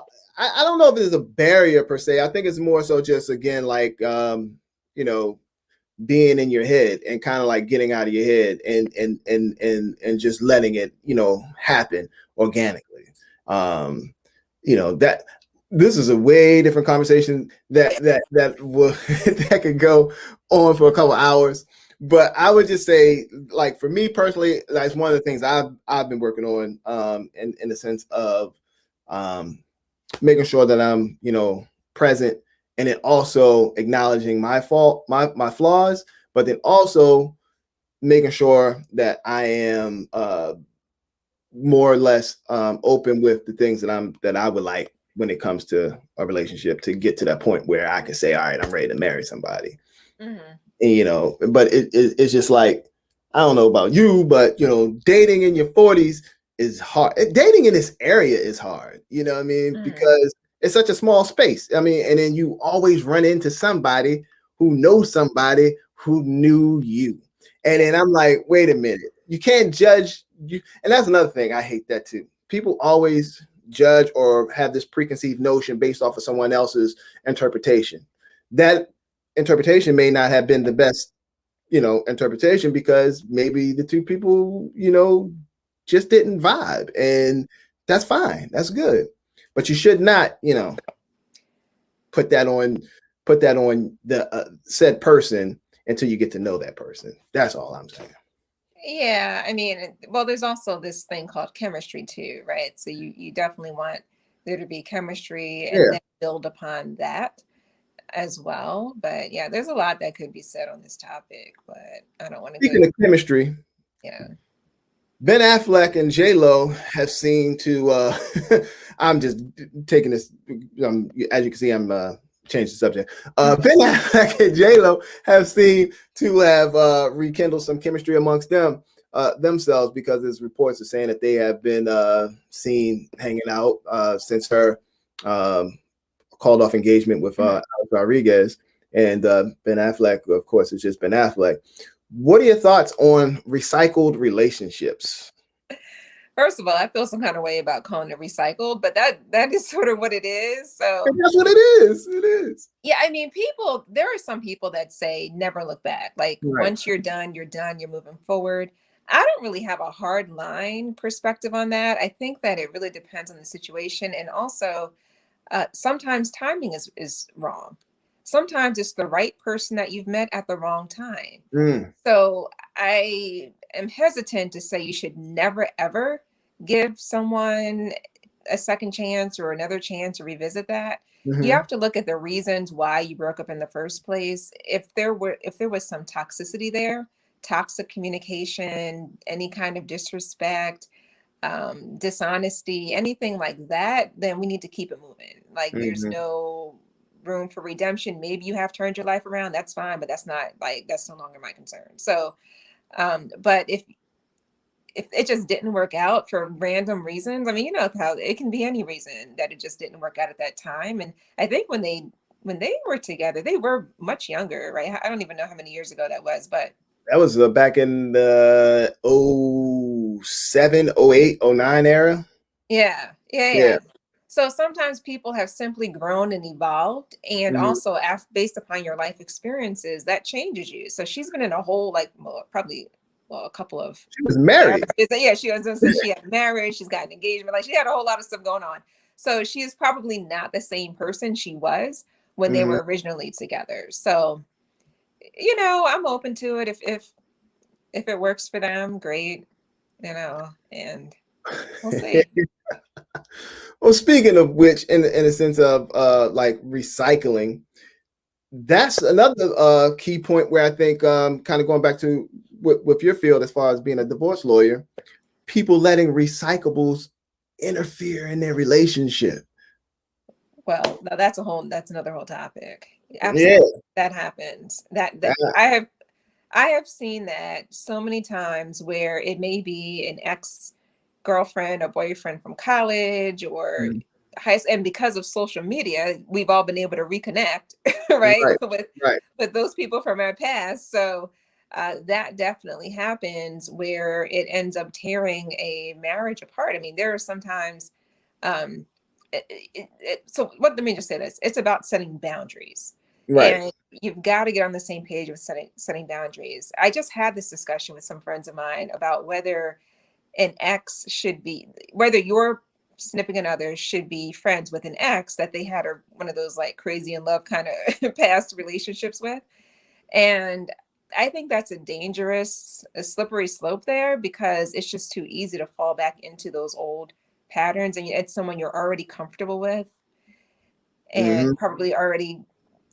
don't know if there's a barrier per se. I think it's more so just, again, like, you know, being in your head and kind of like getting out of your head and just letting it, you know, happen organically. You know, that this is a way different conversation that will that could go on for a couple hours. But I would just say, like, for me personally, that's one of the things I've been working on, in the sense of making sure that I'm, you know, present, and then also acknowledging my flaws, but then also making sure that I am more or less open with the things that I would like when it comes to a relationship, to get to that point where I can say, all right, I'm ready to marry somebody. And, you know, but it's just like, I don't know about you, but, you know, dating in your 40s is hard. Dating in this area is hard, you know what I mean? Because it's such a small space. I mean, and then you always run into somebody who knows somebody who knew you. And then I'm like, wait a minute, you can't judge you. And that's another thing. I hate that too. People always judge or have this preconceived notion based off of someone else's interpretation. That interpretation may not have been the best, you know, interpretation, because maybe the two people, you know, just didn't vibe, and that's fine. That's good. But you should not, you know, put that on the said person until you get to know that person. That's all I'm saying. Yeah, I mean, well, there's also this thing called chemistry too, right? So you definitely want there to be chemistry and then build upon that as well. But yeah, there's a lot that could be said on this topic, but I don't want to Speaking of chemistry, yeah. Ben Affleck and J-Lo have seemed to I'm just taking this, as you can see, I'm changed the subject. Ben Affleck and J-Lo have seemed to have rekindled some chemistry amongst themselves, because there's reports are saying that they have been seen hanging out since her called off engagement with Alex Rodriguez. And Ben Affleck, of course, is just Ben Affleck. What are your thoughts on recycled relationships? First of all, I feel some kind of way about calling it recycled, but that is sort of what it is. So that's what it is. It is. Yeah, I mean, there are some people that say never look back. Like once you're done, you're moving forward. I don't really have a hard line perspective on that. I think that it really depends on the situation. And also, sometimes timing is wrong. Sometimes it's the right person that you've met at the wrong time. So I am hesitant to say you should never, ever give someone a second chance or another chance to revisit that. You have to look at the reasons why you broke up in the first place. If there was some toxicity there, toxic communication, any kind of disrespect, dishonesty, anything like that, then we need to keep it moving. Like there's no room for redemption. Maybe you have turned your life around. That's fine, but that's no longer my concern. So, but if it just didn't work out for random reasons, I mean, you know how it can be any reason that it just didn't work out at that time. And I think when they were together, they were much younger, right? I don't even know how many years ago that was, but that was back in the 07, 08, 09 era. Yeah. So sometimes people have simply grown and evolved, and also based upon your life experiences, that changes you. So she's been in a whole a couple of. She was married. Yeah, she had marriage. She's got an engagement. Like she had a whole lot of stuff going on. So she is probably not the same person she was when they Mhm. were originally together. So, you know, I'm open to it if it works for them, great, you know, and we'll see. Well, speaking of which, in a sense of like recycling, that's another key point where I think kind of going back to with your field as far as being a divorce lawyer, people letting recyclables interfere in their relationship. Well, now that's another whole topic. Yeah. Absolutely. That happens. That Ah, I have seen that so many times where it may be an ex girlfriend or boyfriend from college or mm, high school, and because of social media, we've all been able to reconnect, right, right, right. with those people from our past. So that definitely happens where it ends up tearing a marriage apart. I mean, there are sometimes. Um, so what? Let me just say this: it's about setting boundaries, Right. and you've got to get on the same page with setting boundaries. I just had this discussion with some friends of mine about whether an ex should be, whether your significant other should be friends with an ex that they had, or one of those like crazy in love kind of past relationships with. And I think that's a slippery slope there, because it's just too easy to fall back into those old patterns, and it's someone you're already comfortable with Hmm. and probably already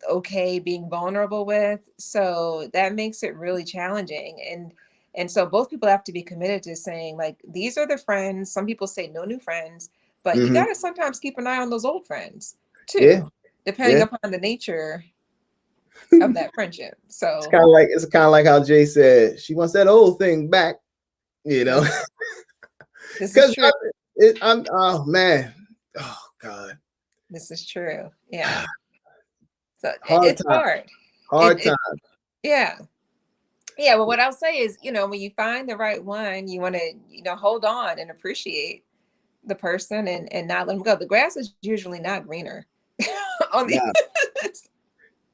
okay being vulnerable with. So that makes it really challenging. And so both people have to be committed to saying, like, these are the friends. Some people say no new friends, but you Hmm. got to sometimes keep an eye on those old friends Yeah. too, depending Yeah. upon the nature of that friendship. So It's kind of like how Jay said she wants that old thing back, you know. this this is Because true. I'm oh man, oh god, This is true. Yeah. So hard it's time, hard. hard It time. yeah. Yeah, well, what I'll say is, you know, when you find the right one, you want to, you know, hold on and appreciate the person and not let them go. The grass is usually not greener on the Now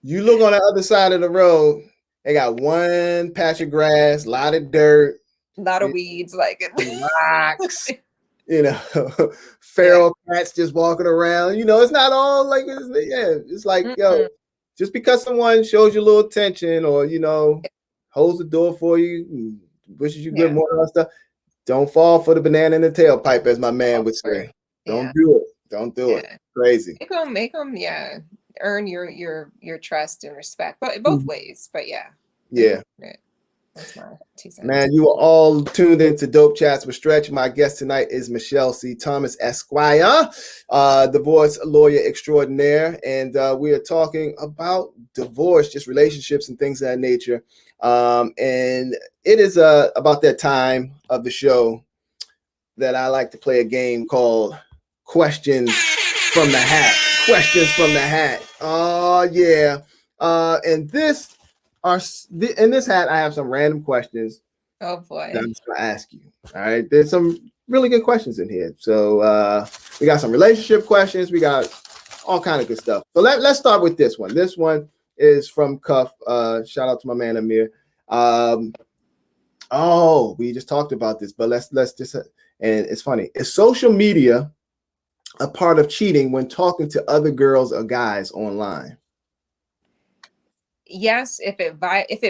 you look on the other side of the road, they got one patch of grass, a lot of dirt, lot of weeds, like rocks, you know, yeah. feral cats just walking around. You know, it's not all like it's like yo, Mm-mm. just because someone shows you a little attention or holds the door for you, wishes you good Yeah. morning and stuff, don't fall for the banana in the tailpipe, as my man All would for it. say. Don't Yeah. do it. Don't do it. Yeah. Crazy. Make them, yeah, earn your trust and respect, but both Mhm. ways. But yeah, make them Yeah. earn it. That's my 2 cents. Man, you are all tuned into Dope Chats with Stretch. My guest tonight is Michelle C. Thomas Esquire, divorce lawyer extraordinaire. And we are talking about divorce, just relationships and things of that nature. And it is about that time of the show that I like to play a game called Questions from the Hat. Questions from the Hat. Oh, yeah. And in this hat, I have some random questions Oh that I'm boy. just gonna ask you. All right. There's some really good questions in here. So we got some relationship questions. We got all kind of good stuff. So let's start with this one. This one is from Cuff. Shout out to my man Amir. We just talked about this, but let's just and it's funny. Is social media a part of cheating when talking to other girls or guys online? Yes, if it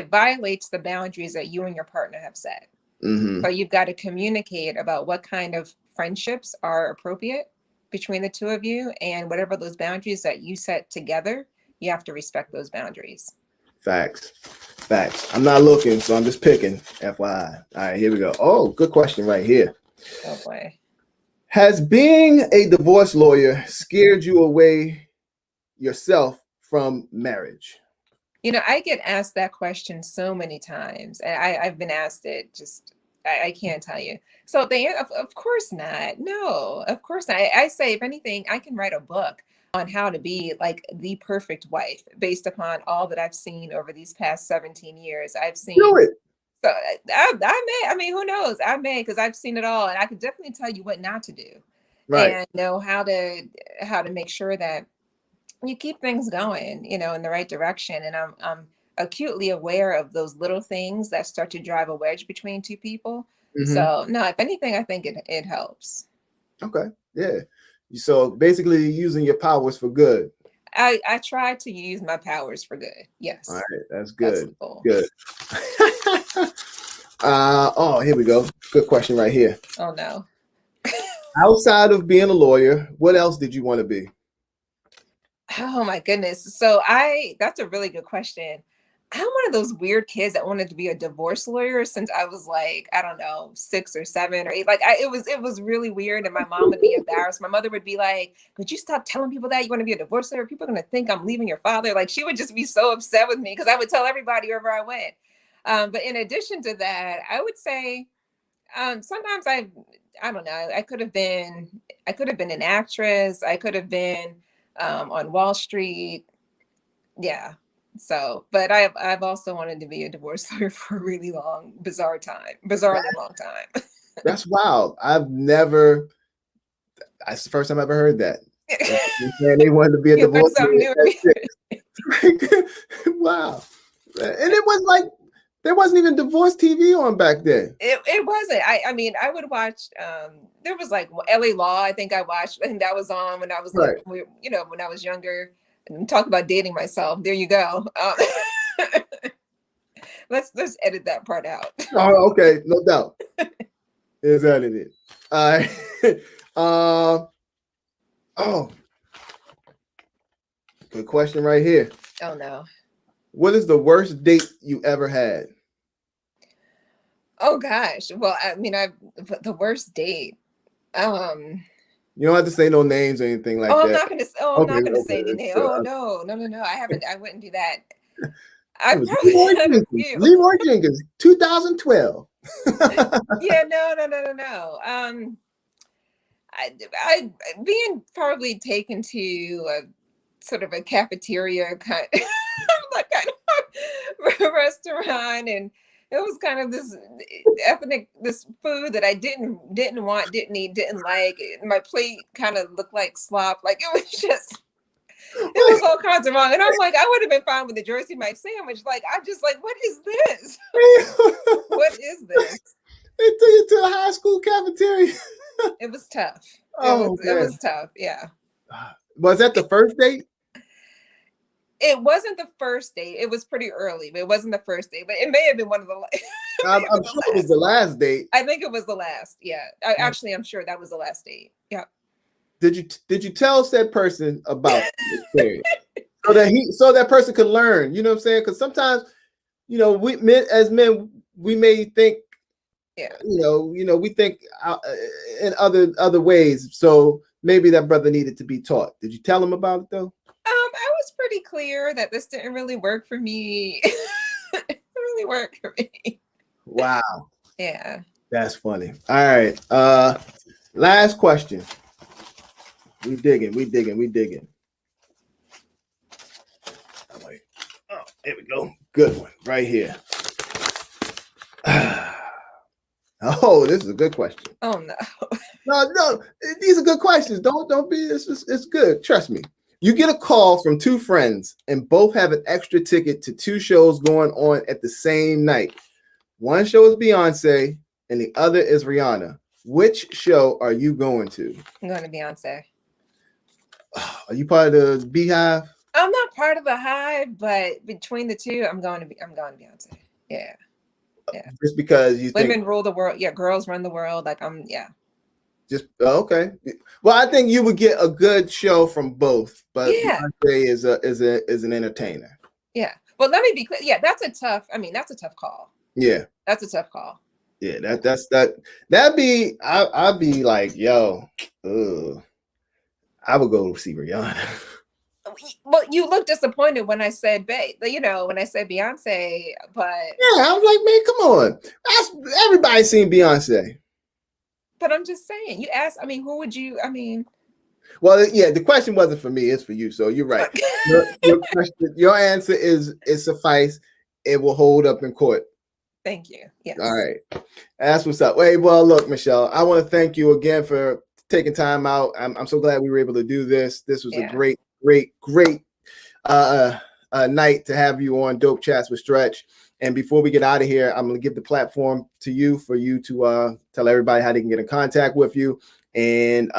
violates the boundaries that you and your partner have set. Mm-hmm. So you've got to communicate about what kind of friendships are appropriate between the two of you, and whatever those boundaries that you set together, you have to respect those boundaries. Facts. Facts. I'm not looking, so I'm just picking. FYI. All right, here we go. Oh, good question right here. Oh boy. Has being a divorce lawyer scared you away yourself from marriage? You know, I get asked that question so many times. And I've been asked it just, I can't tell you. So of course not. No, of course not. I say, if anything, I can write a book on how to be like the perfect wife based upon all that I've seen over these past 17 years. I've Do seen, it. so I may, I mean, who knows? I may, because I've seen it all, and I could definitely tell you what not to do, Right. and know how to make sure that you keep things going, you know, in the right direction. And I'm acutely aware of those little things that start to drive a wedge between two people. Mm-hmm. So no, if anything, I think it helps. Okay. Yeah. So basically, you're using your powers for good. I try to use my powers for good. Yes. All right, that's That's the good. goal. Good. Oh, here we go. Good question right here. Oh no. Outside of being a lawyer, what else did you want to be? Oh my goodness. That's a really good question. I'm one of those weird kids that wanted to be a divorce lawyer since I was like, I don't know, 6 or 7 or 8. Like it was really weird. And my mom would be embarrassed. My mother would be like, could you stop telling people that you want to be a divorce lawyer? People are gonna think I'm leaving your father. Like she would just be so upset with me because I would tell everybody wherever I went. But in addition to that, I would say sometimes I don't know, I could have been an actress, I could have been on Wall Street. Yeah. So, but I've also wanted to be a divorce lawyer for a really bizarrely long time. That's wild. That's the first time I ever heard that. They wanted to be a You learn divorce something lawyer. new. Wow. And it was like there wasn't even divorce TV on back then. It wasn't. I mean, I would watch. There was like LA Law. I think I watched, and that was on when I was like, Right. when I was younger. And talk about dating myself. There you go. Let's edit that part out. Oh, okay, no doubt. It's edited. All right. Oh, good question right here. Oh no. What is the worst date you ever had? Oh gosh. Well, I mean, the worst date. You don't have to say no names or anything like that. I'm not gonna. I'm not gonna say Okay. anything. So, Oh no. I haven't. I wouldn't do that. it was Leroy Jenkins, 2012. Yeah, no. I being probably taken to a sort of a cafeteria kind of restaurant, and it was kind of this this food that I didn't want, didn't eat, didn't like. My plate kind of looked like slop. Like it was just. It was all kinds of wrong. And I'm like, I would have been fine with the Jersey Mike sandwich. Like, I'm just like, what is this? What is this? They took you to a high school cafeteria. It was tough. It was tough. Yeah. Was that the first date? It wasn't the first date. It was pretty early, but it wasn't the first date. But it may have been one of the. I'm sure it was the last date. I think it was the last. Yeah. Actually, I'm sure that was the last date. Yeah. Did you tell said person about the experience so that person could learn? You know what I'm saying? Because sometimes, we men we may think, yeah, we think in other ways. So maybe that brother needed to be taught. Did you tell him about it though? I was pretty clear that this didn't really work for me. It didn't really work for me. Wow. Yeah. That's funny. All right. Last question. We digging. Oh, here we go. Good one right here. Oh, this is a good question. Oh no. No, these are good questions. Don't be. It's good. Trust me. You get a call from two friends and both have an extra ticket to two shows going on at the same night. One show is Beyonce and the other is Rihanna. Which show are you going to? I'm going to Beyonce. Are you part of the Beehive? I'm not part of the Hive, but between the two, I'm going to Beyonce. Yeah. Just because you women rule the world. Yeah, girls run the world. Like Just okay. Well, I think you would get a good show from both, but Beyonce is an entertainer. Yeah. Well, let me be clear. Yeah, that's a tough call. Yeah. That's a tough call. Yeah, that'd be I'd be like, yo, I would go see Rihanna. Well, you look disappointed when I said when I said Beyonce, but yeah, I was like, man, come on. Everybody's seen Beyonce. But I'm just saying, you asked, who would you, Well, yeah, the question wasn't for me, it's for you. So you're right. Your answer is suffice. It will hold up in court. Thank you. Yes. All right. That's what's up. Wait, well, look, Michelle, I want to thank you again for taking time out. I'm so glad we were able to do this. This was a great night to have you on Dope Chats with Stretch. And before we get out of here, I'm going to give the platform to you for you to tell everybody how they can get in contact with you And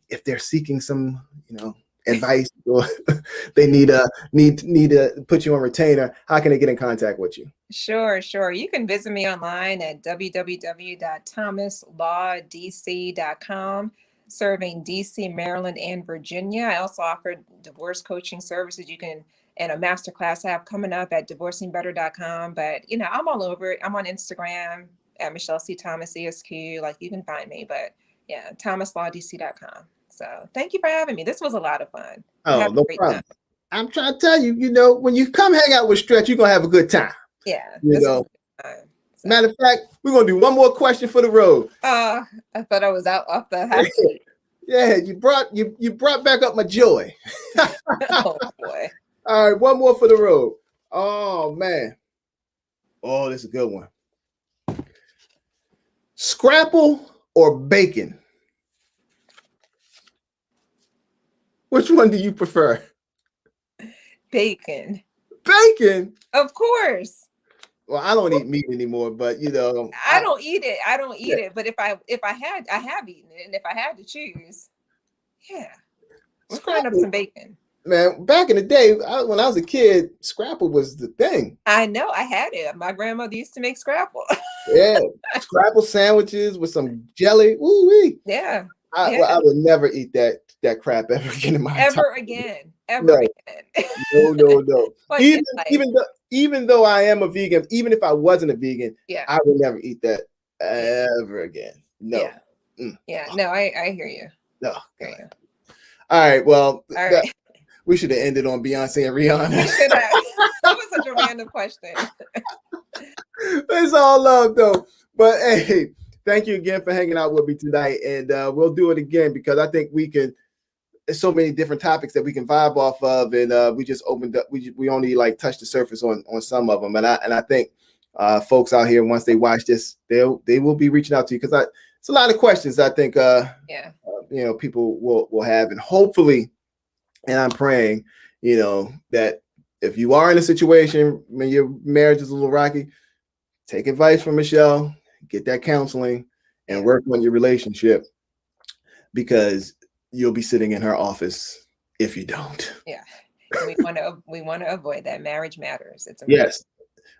if they're seeking some, advice, or they need to put you on retainer, how can they get in contact with you? Sure. You can visit me online at www.thomaslawdc.com, serving DC, Maryland, and Virginia. I also offer divorce coaching services. You can, and a masterclass I have coming up at divorcingbetter.com. But, I'm all over it. I'm on Instagram at Michelle C. Thomas ESQ. Like, you can find me. But yeah, thomaslawdc.com. So thank you for having me. This was a lot of fun. Oh, no problem. I'm trying to tell you, when you come hang out with Stretch, you're going to have a good time. Yeah. So. Matter of fact, we're going to do one more question for the road. I thought I was out off the hot seat. Yeah, you brought back up my joy. Oh, boy. All right, one more for the road. Oh, man. Oh, this is a good one. Scrapple or bacon? Which one do you prefer? Bacon. Bacon? Of course. Well, I don't eat meat anymore, but I don't eat it. I don't eat it. But I have eaten it, and if I had to choose, yeah, we're frying up some bacon. Man, back in the day, when I was a kid, scrapple was the thing. I know, I had it. My grandmother used to make scrapple. Yeah, scrapple sandwiches with some jelly. Woo-wee. Yeah. I would never eat that crap ever again in my life. Ever again. No. Even though I am a vegan, even if I wasn't a vegan, I would never eat that ever again. No. Yeah. No, I hear you. No. All right. Well, we should have ended on Beyonce and Rihanna. That was such a random question. It's all love, though. But hey, thank you again for hanging out with me tonight, and we'll do it again because I think we can. There's so many different topics that we can vibe off of, and we just opened up. We only touched the surface on some of them, and I think folks out here, once they watch this, they will be reaching out to you because it's a lot of questions. I think people will have, and hopefully, and I'm praying, that if you are in a situation when your marriage is a little rocky, take advice from Michelle, get that counseling, and work on your relationship because you'll be sitting in her office if you don't. Yeah. We want to avoid that. Marriage matters. It's yes.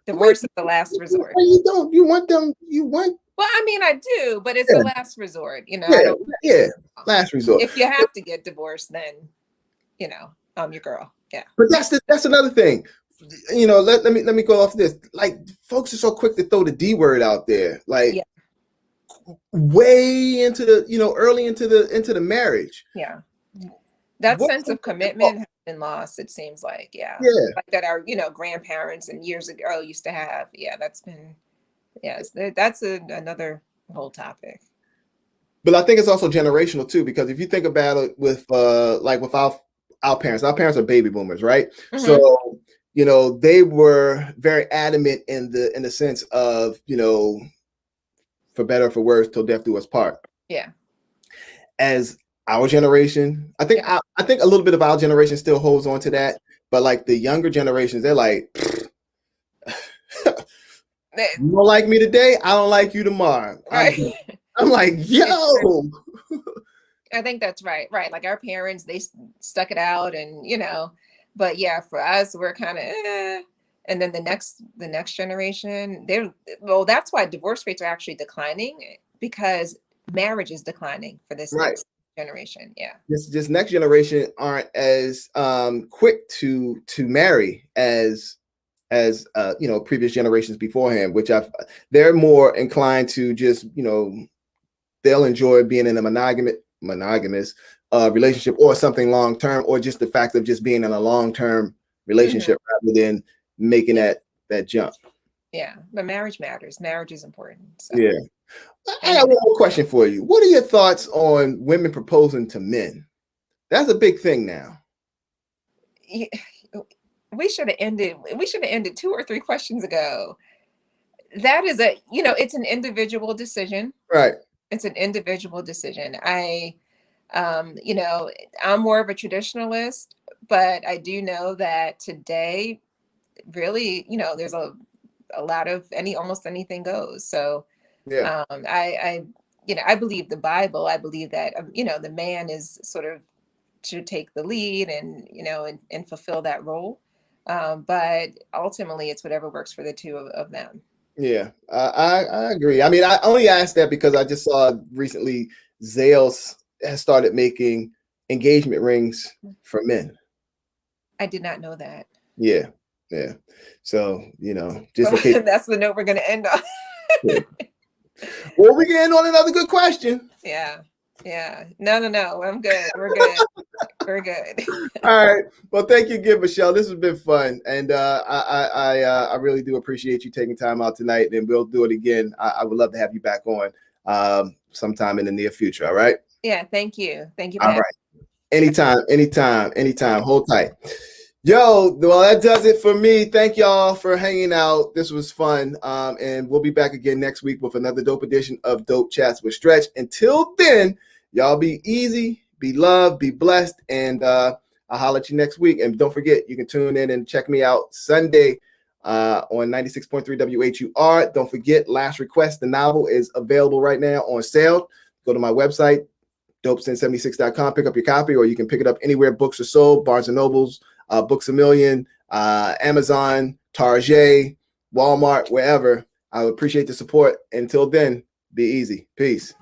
Divorce is the last resort. You don't. You want them. Well, I mean, I do, but it's a last resort. Last resort. If you have to get divorced, then I'm your girl. Yeah. But that's another thing. Let me go off this. Folks are so quick to throw the D word out there. Way into the early into the marriage. Yeah. That sense of commitment has been lost, it seems like. Yeah. Like that our grandparents and years ago used to have. Yeah, that's another whole topic. But I think it's also generational too, because if you think about it with with our parents are baby boomers, right? Mm-hmm. So they were very adamant in the sense of for better or for worse, till death do us part. Yeah. As our generation, I think a little bit of our generation still holds on to that, but the younger generations, they're like, you don't like me today, I don't like you tomorrow. Right. I'm like, yo. I think that's right. Right. Like our parents, they stuck it out, and but yeah, for us, we're kind of and then the next generation, that's why divorce rates are actually declining, because marriage is declining for this next generation. Yeah. This next generation aren't as quick to marry as previous generations beforehand, which they're more inclined to just, they'll enjoy being in a monogamous relationship or something long-term, or just the fact of just being in a long-term relationship rather than making that jump. Yeah, but marriage matters. Marriage is important. So. Yeah. I got one more question for you. What are your thoughts on women proposing to men? That's a big thing now. We should have ended 2 or 3 questions ago. That is it's an individual decision. Right. It's an individual decision. I'm more of a traditionalist, but I do know that today, really, there's a lot of almost anything goes. So, yeah. I believe the Bible. I believe that, the man is sort of should take the lead and, and fulfill that role. But ultimately, it's whatever works for the two of them. Yeah, I agree. I mean, I only asked that because I just saw recently Zales has started making engagement rings for men. I did not know that. Yeah. So, just in case. That's the note we're going to end on. Yeah. Well, we can end on another good question. Yeah. No. I'm good. We're good. We're good. All right. Well, thank you again, Michelle. This has been fun, and I really do appreciate you taking time out tonight. And we'll do it again. I would love to have you back on sometime in the near future. All right. Yeah. Thank you. Thank you. All right. Anytime. Hold tight. Yo, well, that does it for me. Thank y'all for hanging out. This was fun. And we'll be back again next week with another dope edition of Dope Chats with Stretch. Until then, y'all be easy, be loved, be blessed, and I'll holler at you next week. And don't forget, you can tune in and check me out Sunday on 96.3 WHUR. Don't forget, Last Request, the novel, is available right now on sale. Go to my website, dopesin76.com, pick up your copy, or you can pick it up anywhere books are sold, Barnes & Nobles, Books A Million, Amazon, Target, Walmart, wherever. I would appreciate the support. Until then, be easy. Peace.